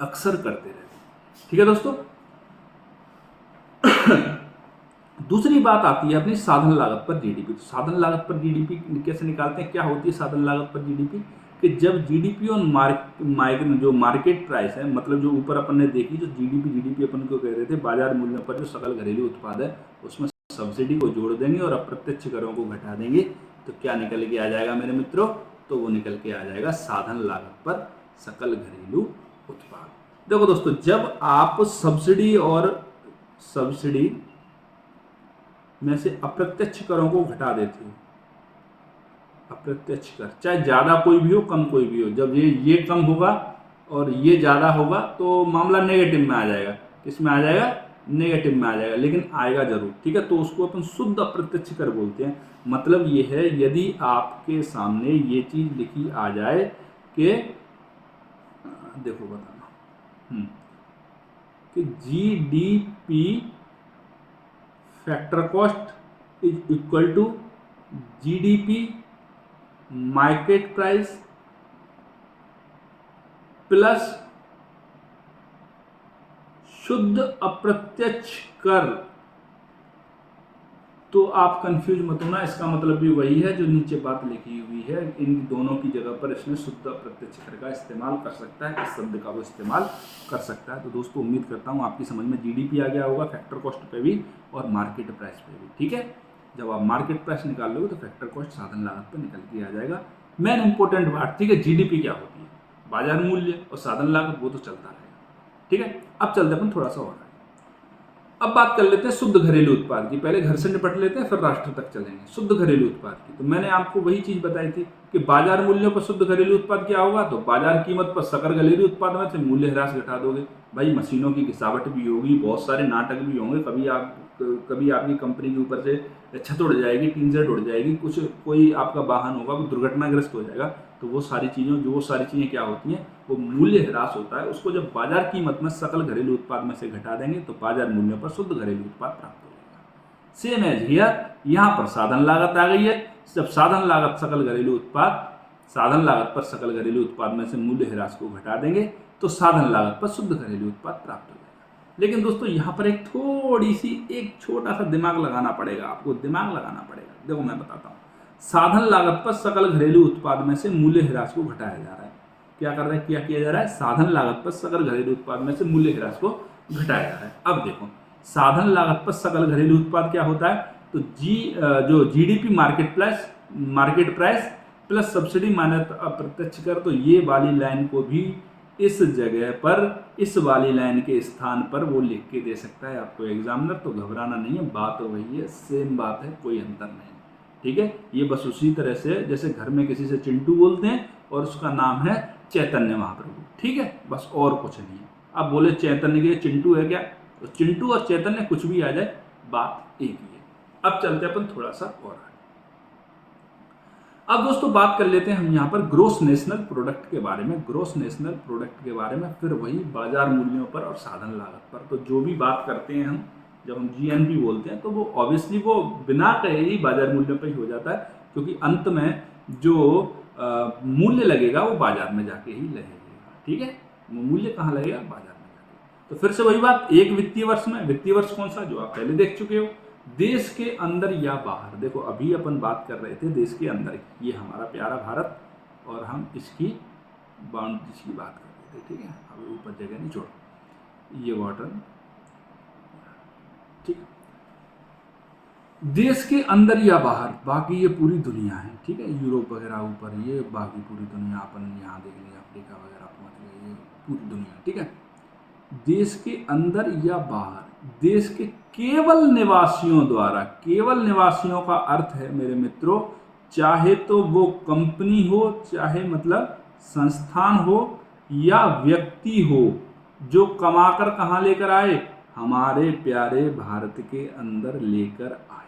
अक्सर करते रहते हैं। ठीक है दोस्तों। दूसरी बात आती है अपनी साधन लागत पर जीडीपी। तो साधन लागत पर जीडीपी कैसे निकालते हैं, क्या होती है साधन लागत पर जीडीपी? कि जब जीडीपी और जो मार्केट प्राइस है, मतलब जो ऊपर अपन ने देखी, जो जीडीपी अपन को कह रहे थे, बाजार मूल्यों पर जो सकल घरेलू उत्पाद है, उसमें सब्सिडी को जोड़ देंगे और अप्रत्यक्ष करों को घटा देंगे, तो क्या निकल के आ जाएगा मेरे मित्रों? तो वो निकल के आ जाएगा साधन लागत पर सकल घरेलू उत्पाद। देखो दोस्तों, जब आप सब्सिडी में से अप्रत्यक्ष करों को घटा देते हो, अप्रत्यक्ष कर चाहे ज्यादा कोई भी हो कम कोई भी हो, जब ये कम होगा और ये ज्यादा होगा तो मामला नेगेटिव में आ जाएगा। किसमें आ जाएगा? नेगेटिव में आ जाएगा, लेकिन आएगा जरूर। ठीक है, तो उसको अपन शुद्ध अप्रत्यक्ष कर बोलते हैं। मतलब ये है, यदि आपके सामने ये चीज लिखी आ जाए कि देखो बताना कि GDP factor cost is equal to GDP market price plus शुद्ध अप्रत्यक्ष कर, तो आप कंफ्यूज मत होना, इसका मतलब भी वही है जो नीचे बात लिखी हुई है। इन दोनों की जगह पर इसमें शुद्ध अप्रत्यक्ष कर का इस्तेमाल कर सकता है, इस शब्द का वो इस्तेमाल कर सकता है। तो दोस्तों उम्मीद करता हूँ आपकी समझ में जीडीपी आ गया होगा, फैक्टर कॉस्ट पे भी और मार्केट प्राइस पे भी। ठीक है, जब आप मार्केट प्राइस निकाल लोगे तो फैक्टर कॉस्ट साधन लागत पर निकल के आ जाएगा। मेन इंपॉर्टेंट बात, ठीक है, जीडीपी क्या होती है, बाजार मूल्य, और साधन लागत वो तो चलता रहेगा। ठीक है, अब चलते अपन थोड़ा सा और आगे। अब बात कर लेते हैं शुद्ध घरेलू उत्पाद की। पहले घर से निपट लेते हैं, फिर राष्ट्र तक चलेंगे। शुद्ध घरेलू उत्पाद की तो मैंने आपको वही चीज बताई थी कि बाजार मूल्यों पर शुद्ध घरेलू उत्पाद क्या होगा, तो बाजार कीमत पर सकल घरेलू उत्पाद में से मूल्य ह्रास घटा दोगे। भाई मशीनों की घिसावट भी होगी, बहुत सारे नाटक भी होंगे, कभी आपकी कंपनी के ऊपर से छत उड़ जाएगी, टीन सेट उड़ जाएगी, कोई आपका वाहन होगा वो दुर्घटनाग्रस्त हो जाएगा, तो वो सारी चीज़ें क्या होती हैं, वो मूल्य ह्रास होता है। उसको जब बाजार कीमत में सकल घरेलू उत्पाद में से घटा देंगे तो बाजार मूल्यों पर शुद्ध घरेलू उत्पाद प्राप्त हो जाएगा। सेम एज हियर, यहाँ पर साधन लागत आ गई है। जब साधन लागत पर सकल घरेलू उत्पाद में से मूल्य ह्रास को घटा देंगे तो साधन लागत पर शुद्ध घरेलू उत्पाद प्राप्त हो जाएगा। लेकिन दोस्तों यहाँ पर एक छोटा सा दिमाग लगाना पड़ेगा, आपको दिमाग लगाना पड़ेगा। देखो मैं बताता हूँ, साधन लागत पर सकल घरेलू उत्पाद में से मूल्य ह्रास को घटाया जा रहा है। क्या किया जा रहा है? साधन लागत पर सकल घरेलू उत्पाद में से मूल्य ह्रास को घटाया जा रहा है। अब देखो, साधन लागत पर सकल घरेलू उत्पाद क्या होता है, तो जो GDP market price plus subsidy minus अप्रत्यक्ष कर, तो ये वाली लाइन को भी इस जगह पर, इस वाली लाइन के स्थान पर वो लिख के दे सकता है आपको एग्जामिनर। तो घबराना नहीं है, बात तो वही है, सेम बात है, कोई अंतर नहीं। ठीक है, ये बस उसी तरह से जैसे घर में किसी से चिंटू बोलते हैं और उसका नाम है चैतन्य महाप्रभु। ठीक है, बस और कुछ नहीं है। अब बोले चैतन्य के चिंटू है क्या, तो चिंटू और चैतन्य कुछ भी आ जाए, बात एक ही है। अब चलते अपन थोड़ा सा और आगे। अब दोस्तों बात कर लेते हैं हम यहाँ पर ग्रोस नेशनल प्रोडक्ट के बारे में। ग्रोस नेशनल प्रोडक्ट के बारे में फिर वही बाजार मूल्यों पर और साधन लागत पर। तो जो भी बात करते हैं हम, जब हम जीएनपी बोलते हैं तो वो ऑब्वियसली वो बिना कहे ही बाजार मूल्यों पर ही हो जाता है, क्योंकि अंत में जो मूल्य लगेगा वो बाजार में जाके ही लगेगा। ठीक है, मूल्य कहाँ लगेगा? बाजार में जाके। तो फिर से वही बात, एक वित्तीय वर्ष में, वित्तीय वर्ष कौन सा, जो आप पहले देख चुके हो, देश के अंदर या बाहर। देखो अभी अपन बात कर रहे थे देश के अंदर, ये हमारा प्यारा भारत, और हम इसकी बाउंड्रीज की बात कर रहे थे। ठीक है, अभी ऊपर जगह नहीं छोड़, ये वाटर, ठीक, देश के अंदर या बाहर, बाकी ये पूरी दुनिया है। ठीक है, यूरोप वगैरह ऊपर, ये बाकी पूरी दुनिया, अपन यहाँ देख लिया, अफ्रीका वगैरह पहुँच गए, ये पूरी दुनिया। ठीक है, देश के अंदर या बाहर, देश के केवल निवासियों द्वारा, केवल निवासियों का अर्थ है मेरे मित्रों चाहे तो वो कंपनी हो, चाहे मतलब संस्थान हो या व्यक्ति हो, जो कमाकर कहाँ लेकर आए, हमारे प्यारे भारत के अंदर लेकर आए।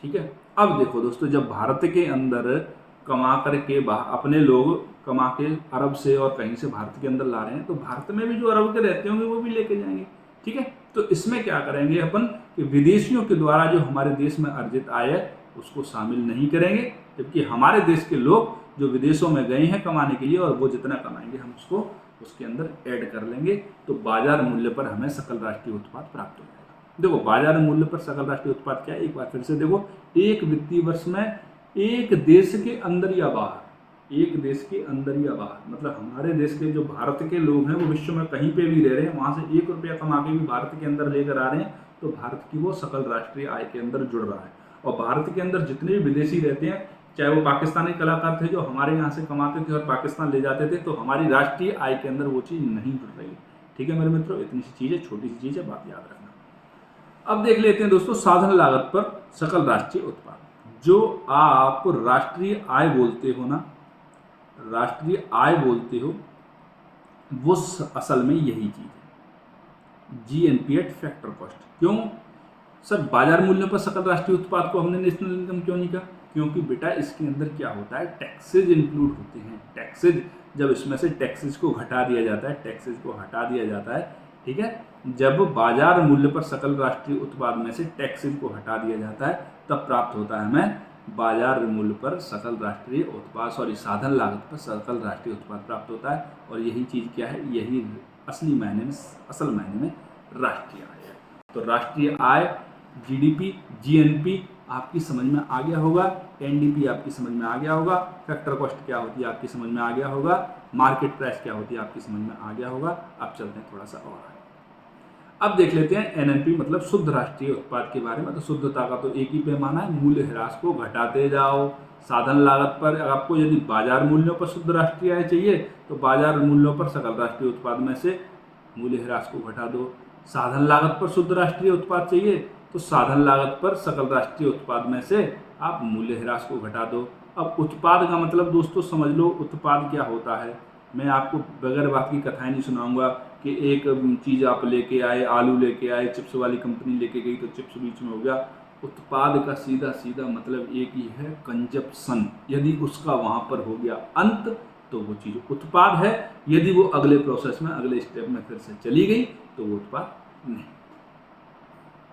ठीक है। अब देखो दोस्तों, जब भारत के अंदर कमा करके अपने लोग कमा के अरब से और कहीं से भारत के अंदर ला रहे हैं, तो भारत में भी जो अरब के रहते होंगे वो भी लेके जाएंगे। ठीक है। तो इसमें क्या करेंगे अपन कि विदेशियों के द्वारा जो हमारे देश में अर्जित आय है उसको शामिल नहीं करेंगे, जबकि हमारे देश के लोग जो विदेशों में गए हैं कमाने के लिए, और वो जितना कमाएंगे हम उसको उसके अंदर ऐड कर लेंगे, तो बाजार मूल्य पर हमें सकल राष्ट्रीय उत्पाद प्राप्त हो जाएगा। देखो, बाजार मूल्य पर सकल राष्ट्रीय उत्पाद क्या है, एक बार फिर से देखो, एक वित्तीय वर्ष में एक देश के अंदर या बाहर, एक देश के अंदर या बाहर, मतलब हमारे देश के जो भारत के लोग हैं वो विश्व में कहीं पे भी रह रहे हैं, वहां से 1 रुपया कमा के भी भारत के अंदर लेकर आ रहे हैं, तो भारत की वो सकल राष्ट्रीय आय के अंदर जुड़ रहा है। और भारत के अंदर जितने भी विदेशी रहते हैं, चाहे वो पाकिस्तानी कलाकार थे जो हमारे यहाँ से कमाते थे और पाकिस्तान ले जाते थे, तो हमारी राष्ट्रीय आय के अंदर वो चीज़ नहीं जुड़ रही है। ठीक है मेरे मित्रों, इतनी सी चीज़ है, छोटी सी चीज़ है, बात याद रखना। अब देख लेते हैं दोस्तों, साधन लागत पर सकल राष्ट्रीय उत्पाद। जो आप राष्ट्रीय आय बोलते हो ना, राष्ट्रीय आय बोलते हो, वो असल में यही चीज़ है, जीएनपी एट फैक्टर कॉस्ट। क्यों सर, बाजार मूल्य पर सकल राष्ट्रीय उत्पाद को हमने नेशनल इनकम क्यों नहीं कहा? क्योंकि बेटा इसके अंदर क्या होता है, टैक्सेज इंक्लूड होते हैं। टैक्सेज, जब इसमें से टैक्सेज को हटा दिया जाता है, टैक्सेज को हटा दिया जाता है, ठीक है, जब बाजार मूल्य पर सकल राष्ट्रीय उत्पाद में से टैक्सेज को हटा दिया जाता है, तब प्राप्त होता है हमें बाजार मूल्य पर सकल राष्ट्रीय उत्पाद, साधन लागत पर सकल राष्ट्रीय उत्पाद प्राप्त होता है। और यही चीज़ क्या है, यही असल मायने में राष्ट्रीय आय है। तो राष्ट्रीय आय, जीडीपी, जीएनपी आपकी समझ में आ गया होगा, एनडीपी आपकी समझ में आ गया होगा, फैक्टर कॉस्ट क्या होती है आपकी समझ में आ गया होगा, मार्केट प्राइस क्या होती है आपकी समझ में आ गया होगा। अब चलते हैं थोड़ा सा और आगे। अब देख लेते हैं एनएनपी मतलब शुद्ध राष्ट्रीय उत्पाद के बारे में। तो शुद्धता का तो एक ही पैमाना है, मूल्य ह्रास को घटाते जाओ। साधन लागत पर आपको यदि बाजार मूल्यों पर शुद्ध राष्ट्रीय आय चाहिए, तो बाजार मूल्यों पर सकल राष्ट्रीय उत्पाद में से मूल्य ह्रास को घटा दो। साधन लागत पर शुद्ध राष्ट्रीय उत्पाद चाहिए, तो साधन लागत पर सकल राष्ट्रीय उत्पाद में से आप मूल्य ह्रास को घटा दो। अब उत्पाद का मतलब दोस्तों समझ लो, उत्पाद क्या होता है। मैं आपको बगैर बात की कथाएं नहीं सुनाऊंगा कि एक चीज़ आप लेके आए, आलू लेके आए, चिप्स वाली कंपनी लेके गई तो चिप्स बीच में हो गया। उत्पाद का सीधा सीधा मतलब एक ही है, कंजप्शन। यदि उसका वहाँ पर हो गया अंत, तो वो चीज़ उत्पाद है। यदि वो अगले प्रोसेस में, अगले स्टेप में फिर से चली गई, तो वो उत्पाद नहीं।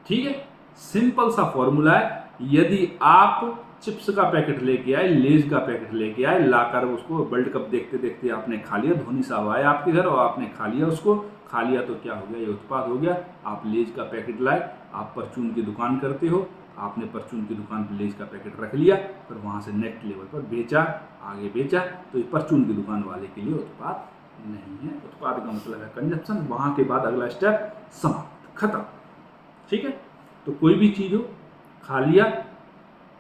ठीक है, सिंपल सा फॉर्मूला है। यदि आप चिप्स का पैकेट लेके आए, लेज का पैकेट लेके आए, लाकर उसको वर्ल्ड कप देखते देखते आपने खा लिया, धोनी साहब आए आपके घर और आपने खा लिया, उसको खा लिया, तो क्या हो गया, ये उत्पाद हो गया। आप लेज का पैकेट लाए, आप परचून की दुकान करते हो, आपने परचून की दुकान पर लेज का पैकेट रख लिया, फिर वहाँ से नेक्स्ट लेवल पर बेचा, आगे बेचा, तो ये परचून की दुकान वाले के लिए उत्पाद नहीं है। उत्पाद का मतलब है कंजप्शन। वहाँ के बाद अगला स्टेप समाप्त, खत्म। ठीक है, तो कोई भी चीज़ हो, खा लिया,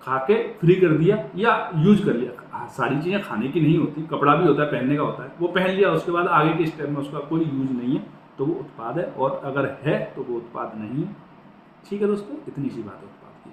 खा के फ्री कर दिया या यूज कर लिया। सारी चीज़ें खाने की नहीं होती, कपड़ा भी होता है, पहनने का होता है, वो पहन लिया, उसके बाद आगे के स्टेप में उसका कोई यूज नहीं है, तो वो उत्पाद है। और अगर है तो वो उत्पाद नहीं है। ठीक है दोस्तों, इतनी सी बात है उत्पाद की।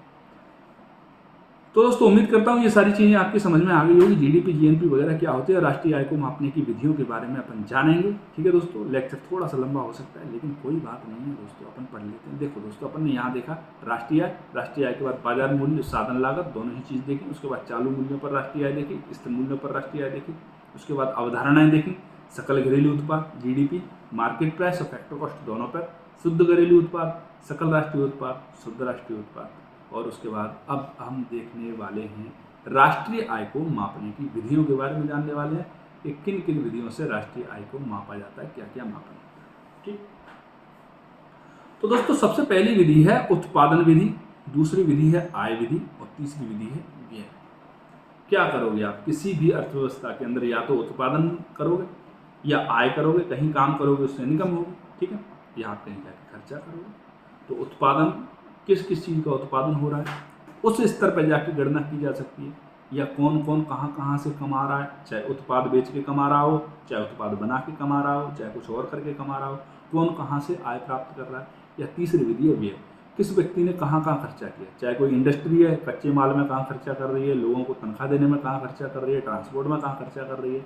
तो दोस्तों उम्मीद करता हूँ ये सारी चीज़ें आपकी समझ में आ गई होगी। जीडीपी, जीएनपी वगैरह क्या होते हैं, राष्ट्रीय आय को मापने की विधियों के बारे में अपन जानेंगे। ठीक है दोस्तों, लेक्चर थोड़ा सा लंबा हो सकता है, लेकिन कोई बात नहीं है दोस्तों, अपन पढ़ लेते हैं। देखो दोस्तों, अपन ने यहाँ देखा राष्ट्रीय आय, राष्ट्रीय आय के बाद बाजार मूल्य, साधन लागत, दोनों ही चीज़ देखी। उसके बाद चालू मूल्यों पर राष्ट्रीय आय देखी, स्थिर मूल्यों पर राष्ट्रीय आय देखी। उसके बाद अवधारणाएं देखी, सकल घरेलू उत्पाद, जीडीपी, मार्केट प्राइस और फैक्टर कॉस्ट दोनों पर, शुद्ध घरेलू उत्पाद, सकल राष्ट्रीय उत्पाद, शुद्ध राष्ट्रीय उत्पाद। और उसके बाद अब हम देखने वाले हैं राष्ट्रीय आय को मापने की विधियों के बारे में जानने वाले हैं कि किन किन विधियों से राष्ट्रीय आय को मापा जाता है, क्या क्या मापा जाता है। ठीक, तो दोस्तों सबसे पहली विधि है उत्पादन विधि, दूसरी विधि है आय विधि और तीसरी विधि है व्यय। क्या करोगे आप किसी भी अर्थव्यवस्था के अंदर, या तो उत्पादन करोगे या आय करोगे, कहीं काम करोगे उससे इनकम होगी, ठीक है, या आप कहीं जाकर खर्चा करोगे। तो उत्पादन, किस किस चीज़ का उत्पादन हो रहा है, उस स्तर पर जाकर गणना की जा सकती है, या कौन कौन कहाँ से कमा रहा है, चाहे उत्पाद बेच के कमा रहा हो, चाहे उत्पाद बना के कमा रहा हो, चाहे कुछ और करके कमा रहा हो, कौन कहाँ से आय प्राप्त कर रहा है। या तीसरी विधि है व्यय, किस व्यक्ति ने कहाँ कहाँ खर्चा किया, चाहे कोई इंडस्ट्री है कच्चे माल में कहाँ खर्चा कर रही है, लोगों को तनख्वाह देने में कहाँ खर्चा कर रही है, ट्रांसपोर्ट में कहाँ खर्चा कर रही है,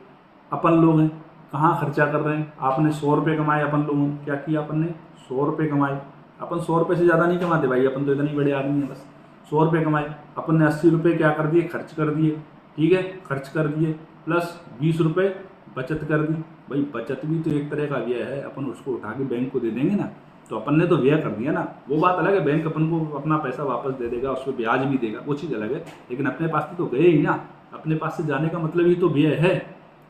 अपन लोग हैं कहाँ खर्चा कर रहे हैं। आपने 100 रुपये कमाए, अपन लोगों ने क्या किया, अपन ने 100 रुपये कमाए। अपन 100 रुपये से ज़्यादा नहीं कमाते भाई, अपन तो इतने ही बड़े आदमी हैं, बस 100 रुपये कमाए। अपन ने 80 रुपये क्या कर दिए, खर्च कर दिए, ठीक है, खर्च कर दिए, प्लस 20 रुपये बचत कर दी। भाई बचत भी तो एक तरह का व्यय है, अपन उसको उठा के बैंक को दे देंगे ना, तो अपन ने तो व्यय कर दिया ना। वो बात अलग है, बैंक अपन को अपना पैसा वापस दे देगा, उस पर ब्याज भी देगा, वो चीज़ अलग है, लेकिन अपने पास से तो गए ही ना, अपने पास से जाने का मतलब ही तो व्यय है,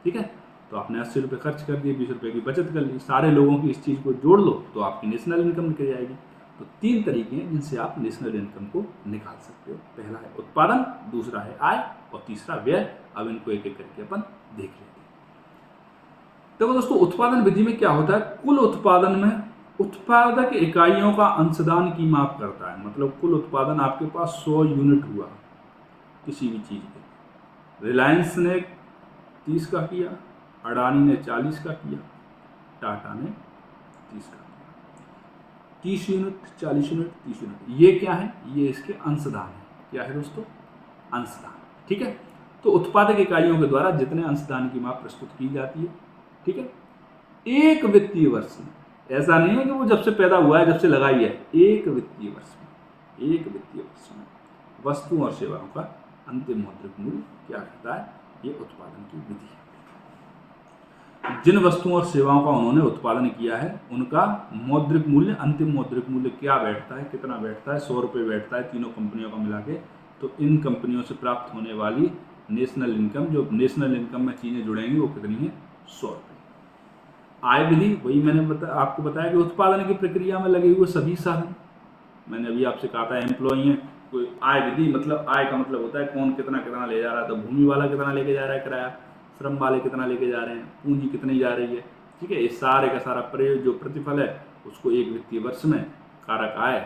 ठीक है। तो आपने 80 रुपये खर्च कर दिए, 20 रुपये की बचत कर ली, सारे लोगों की इस चीज़ को जोड़ लो तो आपकी नेशनल इनकम निकल जाएगी। तो 3 तरीके हैं जिनसे आप नेशनल इनकम को निकाल सकते हो। पहला है उत्पादन, दूसरा है आय और तीसरा व्यय। अब इनको एक एक करके अपन देख लेते हैं। देखो दोस्तों, उत्पादन विधि में क्या होता है, कुल उत्पादन में उत्पादक इकाइयों का अंशदान की माप करता है। मतलब कुल उत्पादन आपके पास 100 यूनिट हुआ किसी भी चीज़ के, रिलायंस ने 30 का किया, अडानी ने 40 का किया, टाटा ने 30 का किया। 30 यूनिट, 40 यूनिट, 30 यूनिट, ये क्या है, ये इसके अंशदान है। क्या है दोस्तों, अंशदान, ठीक है। तो उत्पादक इकाइयों के द्वारा जितने अंशदान की माप प्रस्तुत की जाती है, ठीक है, एक वित्तीय वर्ष में, ऐसा नहीं है कि वो जब से पैदा हुआ है, जब से लगाई है, एक वित्तीय वर्ष में, एक वित्तीय वर्ष में वस्तुओं और सेवाओं का अंतिम मौद्रिक मूल्य क्या कहता है, ये उत्पादन की विधि है। जिन वस्तुओं और सेवाओं का उन्होंने उत्पादन किया है उनका मौद्रिक मूल्य, अंतिम मौद्रिक मूल्य क्या बैठता है, कितना बैठता है, 100 रुपये बैठता है तीनों कंपनियों का मिला के। तो इन कंपनियों से प्राप्त होने वाली नेशनल इनकम, जो नेशनल इनकम में चीज़ें जुड़ेंगी, वो कितनी है, 100 रुपये। आय विधि, वही मैंने आपको बताया कि उत्पादन की प्रक्रिया में लगे हुए सभी साधन, मैंने अभी आपसे कहा था एम्प्लॉई है, कोई आय विधि मतलब आय का मतलब होता है कौन कितना कितना ले जा रहा है। तो भूमि वाला कितना लेके जा रहा है किराया, श्रम वाले कितना लेके जा रहे हैं, पूंजी कितनी जा रही है, ठीक है। ये सारे का सारा प्रयोग जो प्रतिफल है उसको एक वित्तीय वर्ष में कारक आय,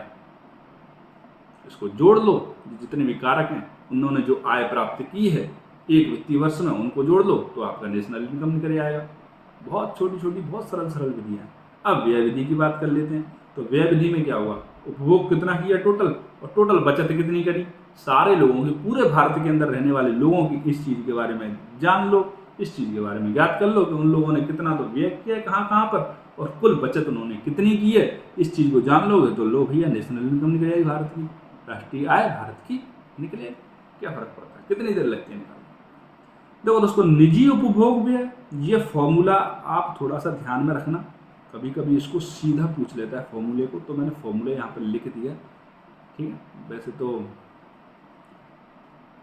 इसको जोड़ लो, जितने भी कारक हैं उन्होंने जो आय प्राप्त की है एक वित्तीय वर्ष में, उनको जोड़ लो तो आपका नेशनल इनकम निकल आएगा। बहुत छोटी छोटी, बहुत सरल सरल विधियाँ। अब व्यय विधि की बात कर लेते हैं। तो व्यय विधि में क्या हुआ, उपभोग कितना किया टोटल, और टोटल बचत कितनी करी। सारे लोगों की, पूरे भारत के अंदर रहने वाले लोगों की इस चीज़ के बारे में जान लो, इस चीज़ के बारे में ज्ञात कर लो कि उन लोगों ने कितना तो व्यय किया है, कहाँ कहाँ पर, और कुल बचत उन्होंने कितनी की है। इस चीज़ को जान लोगे तो लो भैया नेशनल इनकम निकल जाएगी भारत की, राष्ट्रीय आय भारत की निकले। क्या फर्क पड़ता है, कितनी देर लगती है निकालने। देखो दोस्तों, निजी उपभोग व्यय, ये फॉर्मूला आप थोड़ा सा ध्यान में रखना, कभी कभी इसको सीधा पूछ लेता है फॉर्मूले को, तो मैंने फॉर्मूले यहाँ पर लिख दिया, ठीक है। वैसे तो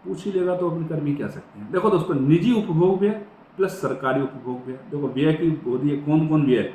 पूछ ही लेगा तो अपन कर भी क्या सकते हैं। देखो दोस्तों, निजी उपभोग व्यय प्लस सरकारी उपभोग व्यय। देखो व्यय की होती है कौन कौन व्यय,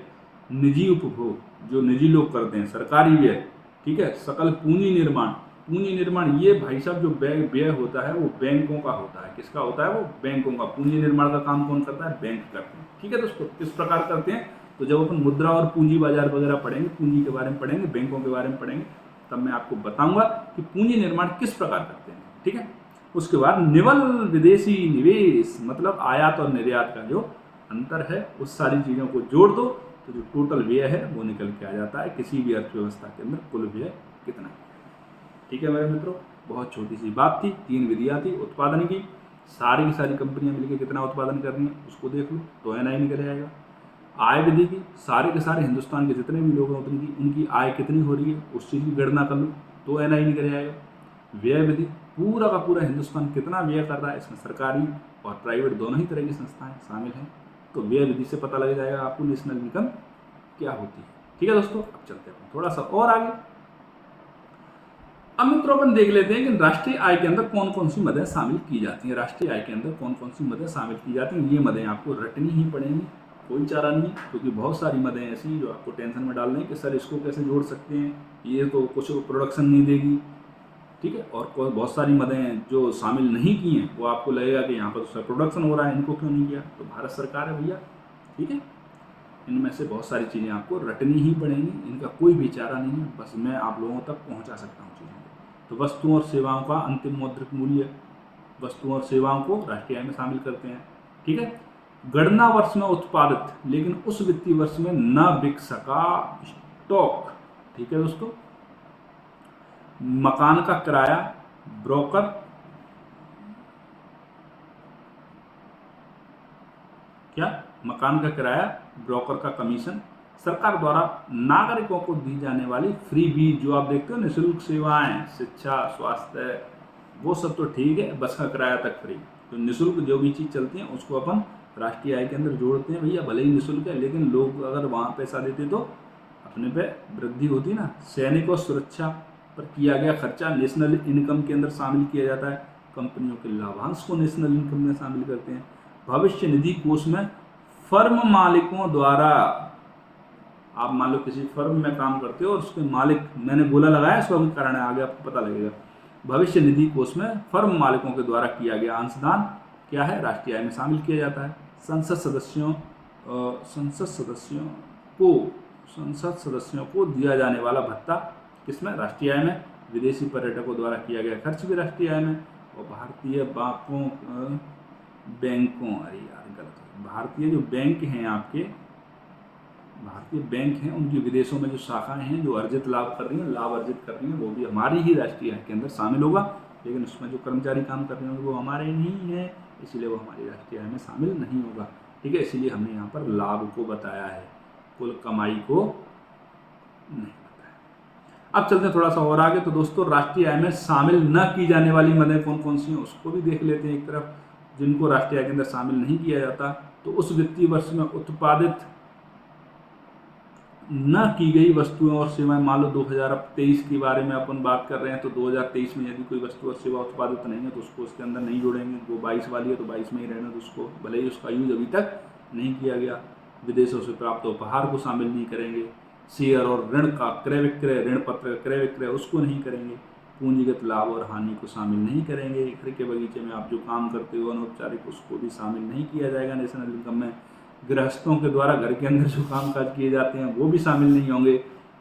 निजी उपभोग जो निजी लोग करते हैं, सरकारी व्यय, ठीक है, सकल पूंजी निर्माण। पूंजी निर्माण ये भाई साहब जो व्यय होता है वो बैंकों का होता है। किसका होता है, वो बैंकों का। पूंजी निर्माण का काम कौन करता है, बैंक करते हैं, ठीक है दोस्तों। किस प्रकार करते हैं, तो जब अपन मुद्रा और पूंजी बाजार वगैरह पढ़ेंगे, पूंजी के बारे में पढ़ेंगे, बैंकों के बारे में पढ़ेंगे, तब मैं आपको बताऊंगा कि पूंजी निर्माण किस प्रकार करते हैं, ठीक है। उसके बाद निवल विदेशी निवेश, मतलब आयात और निर्यात का जो अंतर है, उस सारी चीज़ों को जोड़ दो तो जो टोटल व्यय है वो निकल के आ जाता है किसी भी अर्थव्यवस्था के अंदर कुल व्यय कितना है, ठीक है मेरे मित्रों। बहुत छोटी सी बात थी, 3 विधियाँ थी उत्पादन की, सारी की सारी कंपनियां मिलकर कितना उत्पादन कर रही हैं उसको देख लो तो NI निकल जाएगा। आय विधि की, सारे के सारे हिंदुस्तान के जितने भी लोग हैं उनकी आय कितनी हो रही है उस चीज़ की गणना कर लो तो NI निकल जाएगा। व्यय विधि, पूरा का पूरा हिंदुस्तान कितना व्यय कर रहा है, इसमें सरकारी और प्राइवेट दोनों ही तरह की संस्थाएं शामिल हैं, तो व्यय विधि से पता लग जाएगा आपको नेशनल इनकम क्या होती है, ठीक है दोस्तों। अब चलते हैं थोड़ा सा और आगे। अब मित्रों अपन देख लेते हैं कि राष्ट्रीय आय के अंदर कौन कौन सी मदें शामिल की जाती हैं। राष्ट्रीय आय के अंदर कौन कौन सी मदें शामिल की जाती हैं, ये मदें आपको रटनी ही पड़ेंगी, कोई चारा नहीं है, क्योंकि बहुत सारी मदें ऐसी जो आपको टेंशन में डाल दें कि सर इसको कैसे जोड़ सकते हैं, ये तो कुछ प्रोडक्शन नहीं देगी, ठीक है। और बहुत सारी मदें जो शामिल नहीं की हैं वो आपको लगेगा कि यहाँ पर तो प्रोडक्शन हो रहा है, इनको क्यों नहीं किया, तो भारत सरकार है भैया, ठीक है। इनमें से बहुत सारी चीज़ें आपको रटनी ही पड़ेंगी, इनका कोई भी चारा नहीं है, बस मैं आप लोगों तक पहुँचा सकता हूँ चीज़ों को। तो वस्तुओं और सेवाओं का अंतिम मौद्रिक मूल्य, वस्तुओं और सेवाओं को राष्ट्रीय आय में शामिल करते हैं, ठीक है। गणना वर्ष में उत्पादित लेकिन उस वित्तीय वर्ष में न बिक सका स्टॉक, ठीक है दोस्तों। मकान का किराया, ब्रोकर, क्या मकान का किराया, ब्रोकर का कमीशन, सरकार द्वारा नागरिकों को दी जाने वाली फ्री बीज, जो आप देखते हो निःशुल्क सेवाएं, शिक्षा, स्वास्थ्य, वो सब तो ठीक है, बस का किराया तक फ्री। तो निःशुल्क जो भी चीज़ चलती है उसको अपन राष्ट्रीय आय के अंदर जोड़ते हैं। भैया भले ही निःशुल्क है, लेकिन लोग अगर वहाँ पैसा देते तो अपने पे वृद्धि होती ना। सैनिक और सुरक्षा पर किया गया खर्चा नेशनल इनकम के अंदर शामिल किया जाता है। कंपनियों के लाभांश को नेशनल इनकम में शामिल करते हैं। भविष्य निधि कोष में फर्म मालिकों द्वारा, आप मान लो किसी फर्म में काम करते हो और उसके मालिक, मैंने गोला लगाया, इसका भी कारण है, आगे आपको पता लगेगा। भविष्य निधि कोष में फर्म मालिकों के द्वारा किया गया अंशदान क्या है, राष्ट्रीय आय में शामिल किया जाता है। संसद सदस्यों को दिया जाने वाला भत्ता किसमें, राष्ट्रीय आय में। विदेशी पर्यटकों द्वारा किया गया खर्च भी राष्ट्रीय आय में। और भारतीय बैंकों, अरे यार गलत है, भारतीय जो बैंक हैं आपके, भारतीय बैंक हैं, उनकी विदेशों में जो शाखाएं हैं जो अर्जित लाभ कर रही हैं, लाभ अर्जित कर रही हैं, वो भी हमारी ही राष्ट्रीय आय के अंदर शामिल होगा। लेकिन उसमें जो कर्मचारी काम कर रहे होंगे वो हमारे नहीं है, इसलिए वो हमारी राष्ट्रीय आय में शामिल नहीं होगा। ठीक है, इसीलिए हमने यहाँ पर लाभ को बताया है, कुल कमाई को नहीं बताया। अब चलते हैं थोड़ा सा और आगे। तो दोस्तों, राष्ट्रीय आय में शामिल न की जाने वाली मदें कौन कौन सी हैं उसको भी देख लेते हैं। एक तरफ जिनको राष्ट्रीय आय के अंदर शामिल नहीं किया जाता, तो उस वित्तीय वर्ष में उत्पादित न की गई वस्तुएं और सेवाएं, मान लो 2023 के बारे में अपन बात कर रहे हैं, तो 2023 में यदि कोई वस्तु और सेवा उत्पादित नहीं है तो उसको उसके अंदर नहीं जोड़ेंगे। वो 22 वाली है तो 22 में ही रहना, तो उसको भले ही उसका यूज अभी तक नहीं किया गया। विदेशों से प्राप्त उपहार को शामिल नहीं करेंगे। शेयर और ऋण का क्रय विक्रय, ऋण पत्र क्रय विक्रय उसको नहीं करेंगे। पूंजीगत लाभ और हानि को शामिल नहीं करेंगे। घर के बगीचे में आप जो काम करते हो अनौपचारिक, उसको भी शामिल नहीं किया जाएगा नेशनल इनकम में। गृहस्थों के द्वारा घर के अंदर जो कामकाज किए जाते हैं वो भी शामिल नहीं होंगे।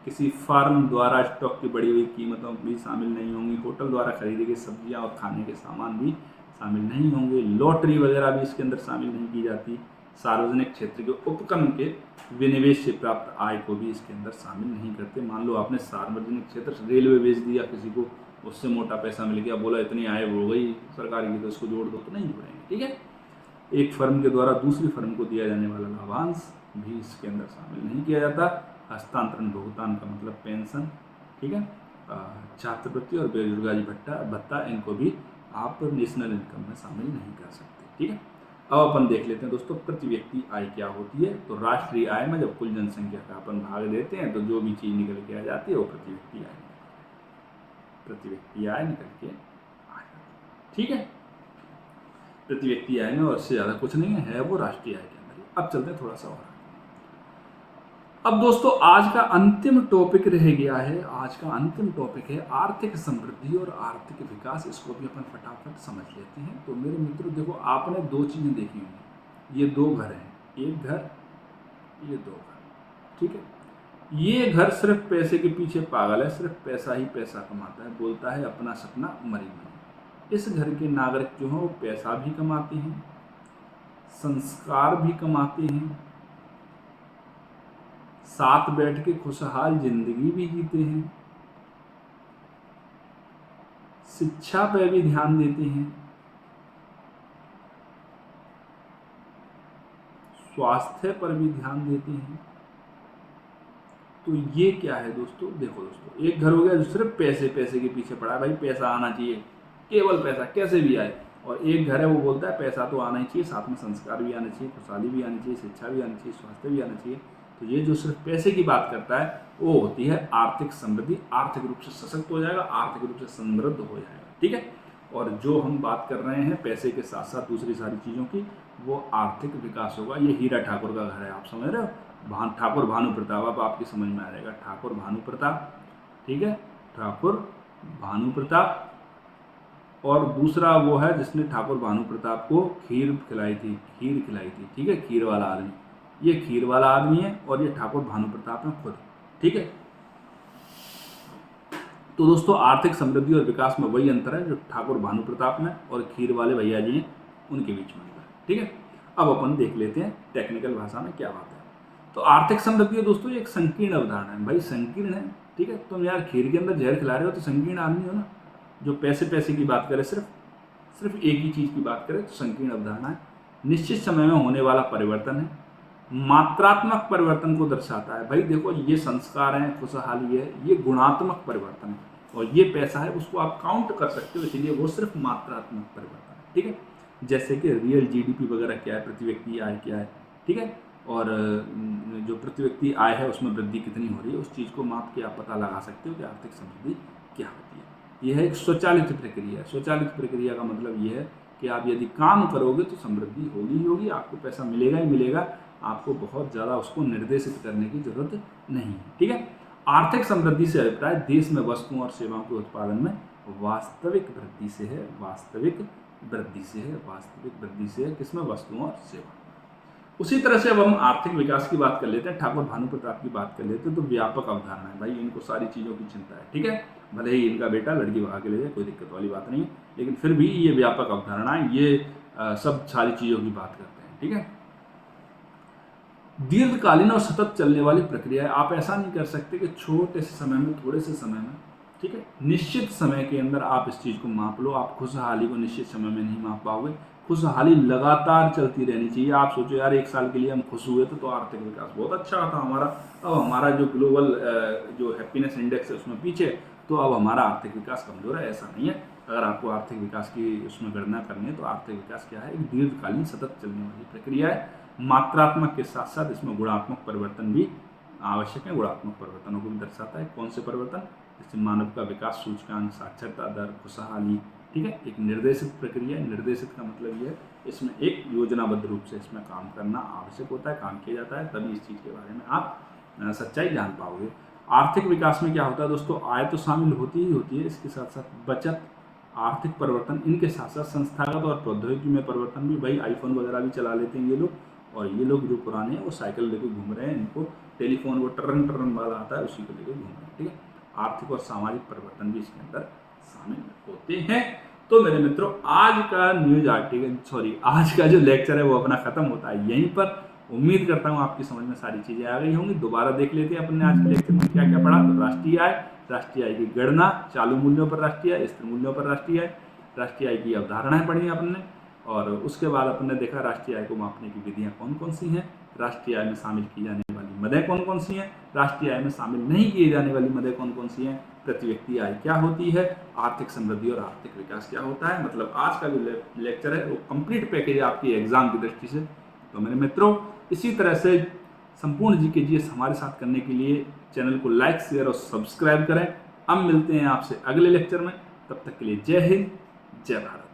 किसी फार्म द्वारा स्टॉक की बढ़ी हुई कीमतों भी शामिल नहीं होंगी। होटल द्वारा खरीदी गई सब्जियां और खाने के सामान भी शामिल नहीं होंगे। लॉटरी वगैरह भी इसके अंदर शामिल नहीं की जाती। सार्वजनिक क्षेत्र के उपक्रम के विनिवेश से प्राप्त आय को भी इसके अंदर शामिल नहीं करते। मान लो आपने सार्वजनिक क्षेत्र से रेलवे बेच दिया किसी को, उससे मोटा पैसा मिल गया, बोला इतनी आय हो गई सरकार की तो इसको जोड़ दो, तो नहीं जोड़ेंगे। ठीक है, एक फर्म के द्वारा दूसरी फर्म को दिया जाने वाला लाभांश भी इसके अंदर शामिल नहीं किया जाता। हस्तांतरण भुगतान का मतलब पेंशन, ठीक है, छात्रवृत्ति और बेरोजगारी भत्ता, इनको भी आप नेशनल इनकम में शामिल नहीं कर सकते। ठीक है, अब अपन देख लेते हैं दोस्तों प्रति व्यक्ति आय क्या होती है। तो राष्ट्रीय आय में जब कुल जनसंख्या का अपन भाग देते हैं तो जो भी चीज़ निकल के आ जाती है वो प्रति व्यक्ति आय निकल के आ जाती है। ठीक है, प्रति व्यक्ति आय में और इससे ज़्यादा कुछ नहीं है वो राष्ट्रीय आय के अंदर ही। अब चलते हैं थोड़ा सा और। अब दोस्तों, आज का अंतिम टॉपिक रह गया है, आज का अंतिम टॉपिक है आर्थिक समृद्धि और आर्थिक विकास। इसको भी अपन फटाफट समझ लेते हैं। तो मेरे मित्रों देखो, आपने दो चीज़ें देखी होंगी, ये दो घर हैं, एक घर, ये दो घर। ठीक है, ये घर सिर्फ पैसे के पीछे पागल है, सिर्फ पैसा ही पैसा कमाता है, बोलता है अपना सपना मरी मरी। इस घर के नागरिक जो हैं वो पैसा भी कमाते हैं, संस्कार भी कमाते हैं, साथ बैठ के खुशहाल जिंदगी भी जीते हैं, शिक्षा पे भी ध्यान देते हैं, स्वास्थ्य पर भी ध्यान देते हैं। तो ये क्या है दोस्तों, देखो दोस्तों, एक घर हो गया जो सिर्फ पैसे के पीछे पड़ा है, भाई पैसा आना चाहिए, केवल पैसा कैसे भी आए। और एक घर है वो बोलता है पैसा तो आना ही चाहिए, साथ में संस्कार भी आने चाहिए, खुशहाली भी आनी चाहिए, शिक्षा भी आनी चाहिए, स्वास्थ्य भी आना चाहिए। तो ये जो सिर्फ पैसे की बात करता है वो होती है आर्थिक समृद्धि। आर्थिक रूप से सशक्त हो जाएगा, आर्थिक रूप से समृद्ध हो जाएगा। ठीक है, और जो हम बात कर रहे हैं पैसे के साथ साथ दूसरी सारी चीज़ों की, वो आर्थिक विकास होगा। ये हीरा ठाकुर का घर है, आप समझ रहे हो, ठाकुर भानु प्रताप, अब आपकी समझ में आ जाएगा, ठाकुर भानु प्रताप। ठीक है, ठाकुर भानु प्रताप। और दूसरा वो है जिसने ठाकुर भानु प्रताप को खीर खिलाई थी। ठीक है, खीर वाला आदमी, ये खीर वाला आदमी है और ये ठाकुर भानु प्रताप है खुद। ठीक है, तो दोस्तों आर्थिक समृद्धि और विकास में वही अंतर है जो ठाकुर भानु प्रताप में और खीर वाले भैया जी हैं उनके बीच में अंतर है। ठीक है, अब अपन देख लेते हैं टेक्निकल भाषा में क्या बात है। तो आर्थिक समृद्धि है दोस्तों, ये एक संकीर्ण अवधारणा है। भाई संकीर्ण है ठीक है। तुम यार खीर के अंदर जहर खिला रहे हो तो संकीर्ण आदमी हो ना। जो पैसे पैसे की बात करे, सिर्फ एक ही चीज़ की बात करें तो संकीर्ण अवधारणा है। निश्चित समय में होने वाला परिवर्तन है, मात्रात्मक परिवर्तन को दर्शाता है। भाई देखो, ये संस्कार है, खुशहाली है, ये गुणात्मक परिवर्तन है, और ये पैसा है उसको आप काउंट कर सकते हो, इसलिए वो सिर्फ मात्रात्मक परिवर्तन है। ठीक है, जैसे कि रियल जीडीपी वगैरह क्या है, प्रति व्यक्ति आय क्या है, ठीक है, और जो प्रति व्यक्ति आय है उसमें वृद्धि कितनी हो रही है, उस चीज़ को माप के आप पता लगा सकते हो कि आर्थिक समृद्धि क्या होती है। यह है एक स्वचालित प्रक्रिया है। स्वचालित प्रक्रिया का मतलब ये है कि आप यदि काम करोगे तो समृद्धि होगी ही होगी, आपको पैसा मिलेगा ही मिलेगा, आपको बहुत ज़्यादा उसको निर्देशित करने की जरूरत नहीं है। ठीक है, आर्थिक समृद्धि से अभिप्राय देश में वस्तुओं और सेवाओं के उत्पादन में वास्तविक वृद्धि से है। वास्तविक वृद्धि से है, वास्तविक वृद्धि से है, किसमें? वस्तुओं और सेवा। उसी तरह से अब हम आर्थिक विकास की बात कर लेते हैं, ठाकुर भानु प्रताप की बात कर लेते हैं। तो व्यापक अवधारणा है भाई, इनको सारी चीज़ों की चिंता है। ठीक है, भले ही इनका बेटा लड़की भगा के ले जाए, कोई दिक्कत वाली बात नहीं है, लेकिन फिर भी ये व्यापक अवधारणा है, ये सब सारी चीज़ों की बात करते हैं। ठीक है, दीर्घकालीन और सतत चलने वाली प्रक्रिया है। आप ऐसा नहीं कर सकते कि छोटे से समय में, थोड़े से समय में, ठीक है, निश्चित समय के अंदर आप इस चीज़ को माप लो। आप खुशहाली को निश्चित समय में नहीं माप पाओगे। खुशहाली लगातार चलती रहनी चाहिए। आप सोचो यार, एक साल के लिए हम खुश हुए तो आर्थिक विकास बहुत अच्छा था हमारा, अब हमारा जो ग्लोबल जो हैप्पीनेस इंडेक्स है उसमें पीछे, तो अब हमारा आर्थिक विकास कमजोर है, ऐसा नहीं है। अगर आपको आर्थिक विकास की उसमें गणना करनी है तो आर्थिक विकास क्या है? एक दीर्घकालीन सतत चलने वाली प्रक्रिया है। मात्रात्मक के साथ साथ इसमें गुणात्मक परिवर्तन भी आवश्यक है। गुणात्मक परिवर्तनों को भी दर्शाता है। कौन से परिवर्तन? जैसे मानव का विकास सूचकांक, साक्षरता दर, खुशहाली। ठीक है, एक निर्देशित प्रक्रिया है। निर्देशित का मतलब ये है इसमें एक योजनाबद्ध रूप से इसमें काम करना आवश्यक होता है, काम किया जाता है, तभी इस चीज़ के बारे में आप सच्चाई जान पाओगे। आर्थिक विकास में क्या होता है दोस्तों? आय तो शामिल होती ही होती है, इसके साथ साथ बचत, आर्थिक परिवर्तन, इनके साथ साथ संस्थागत और प्रौद्योगिकी में परिवर्तन भी। भाई आईफोन वगैरह भी चला लेते हैं ये लोग, और ये लोग जो पुराने हैं वो साइकिल लेके घूम रहे हैं, इनको टेलीफोन वो टर्रन टर्रन वाला आता है उसी को लेके घूम रहे हैं। ठीक है, आर्थिक और सामाजिक परिवर्तन भी इसके अंदर शामिल होते हैं। तो मेरे मित्रों, आज का जो लेक्चर है वो अपना खत्म होता है यहीं पर। उम्मीद करता हूँ आपकी समझ में सारी चीजें आ गई होंगी। दोबारा देख लेते हैं अपने आज के लेक्चर में क्या क्या पढ़ा। तो राष्ट्रीय आय, राष्ट्रीय आय की गणना, चालू मूल्यों पर राष्ट्रीय आय, स्थिर मूल्यों पर राष्ट्रीय आय, राष्ट्रीय आय की अवधारणाएं पढ़ी अपने, और उसके बाद अपने देखा राष्ट्रीय आय को मापने की विधियां कौन कौन सी हैं, राष्ट्रीय आय में शामिल की जाने वाली मदें कौन कौन सी हैं, राष्ट्रीय आय में शामिल नहीं किए जाने वाली मदें कौन कौन सी हैं, प्रति व्यक्ति आय क्या होती है, आर्थिक समृद्धि और आर्थिक विकास क्या होता है। मतलब आज का जो लेक्चर है वो कंप्लीट पैकेज है आपकी एग्जाम की दृष्टि से। तो मेरे मित्रों, इसी तरह से संपूर्ण जीके जीएस हमारे साथ करने के लिए चैनल को लाइक, शेयर और सब्सक्राइब करें। अब मिलते हैं आपसे अगले लेक्चर में, तब तक के लिए जय हिंद, जय भारत।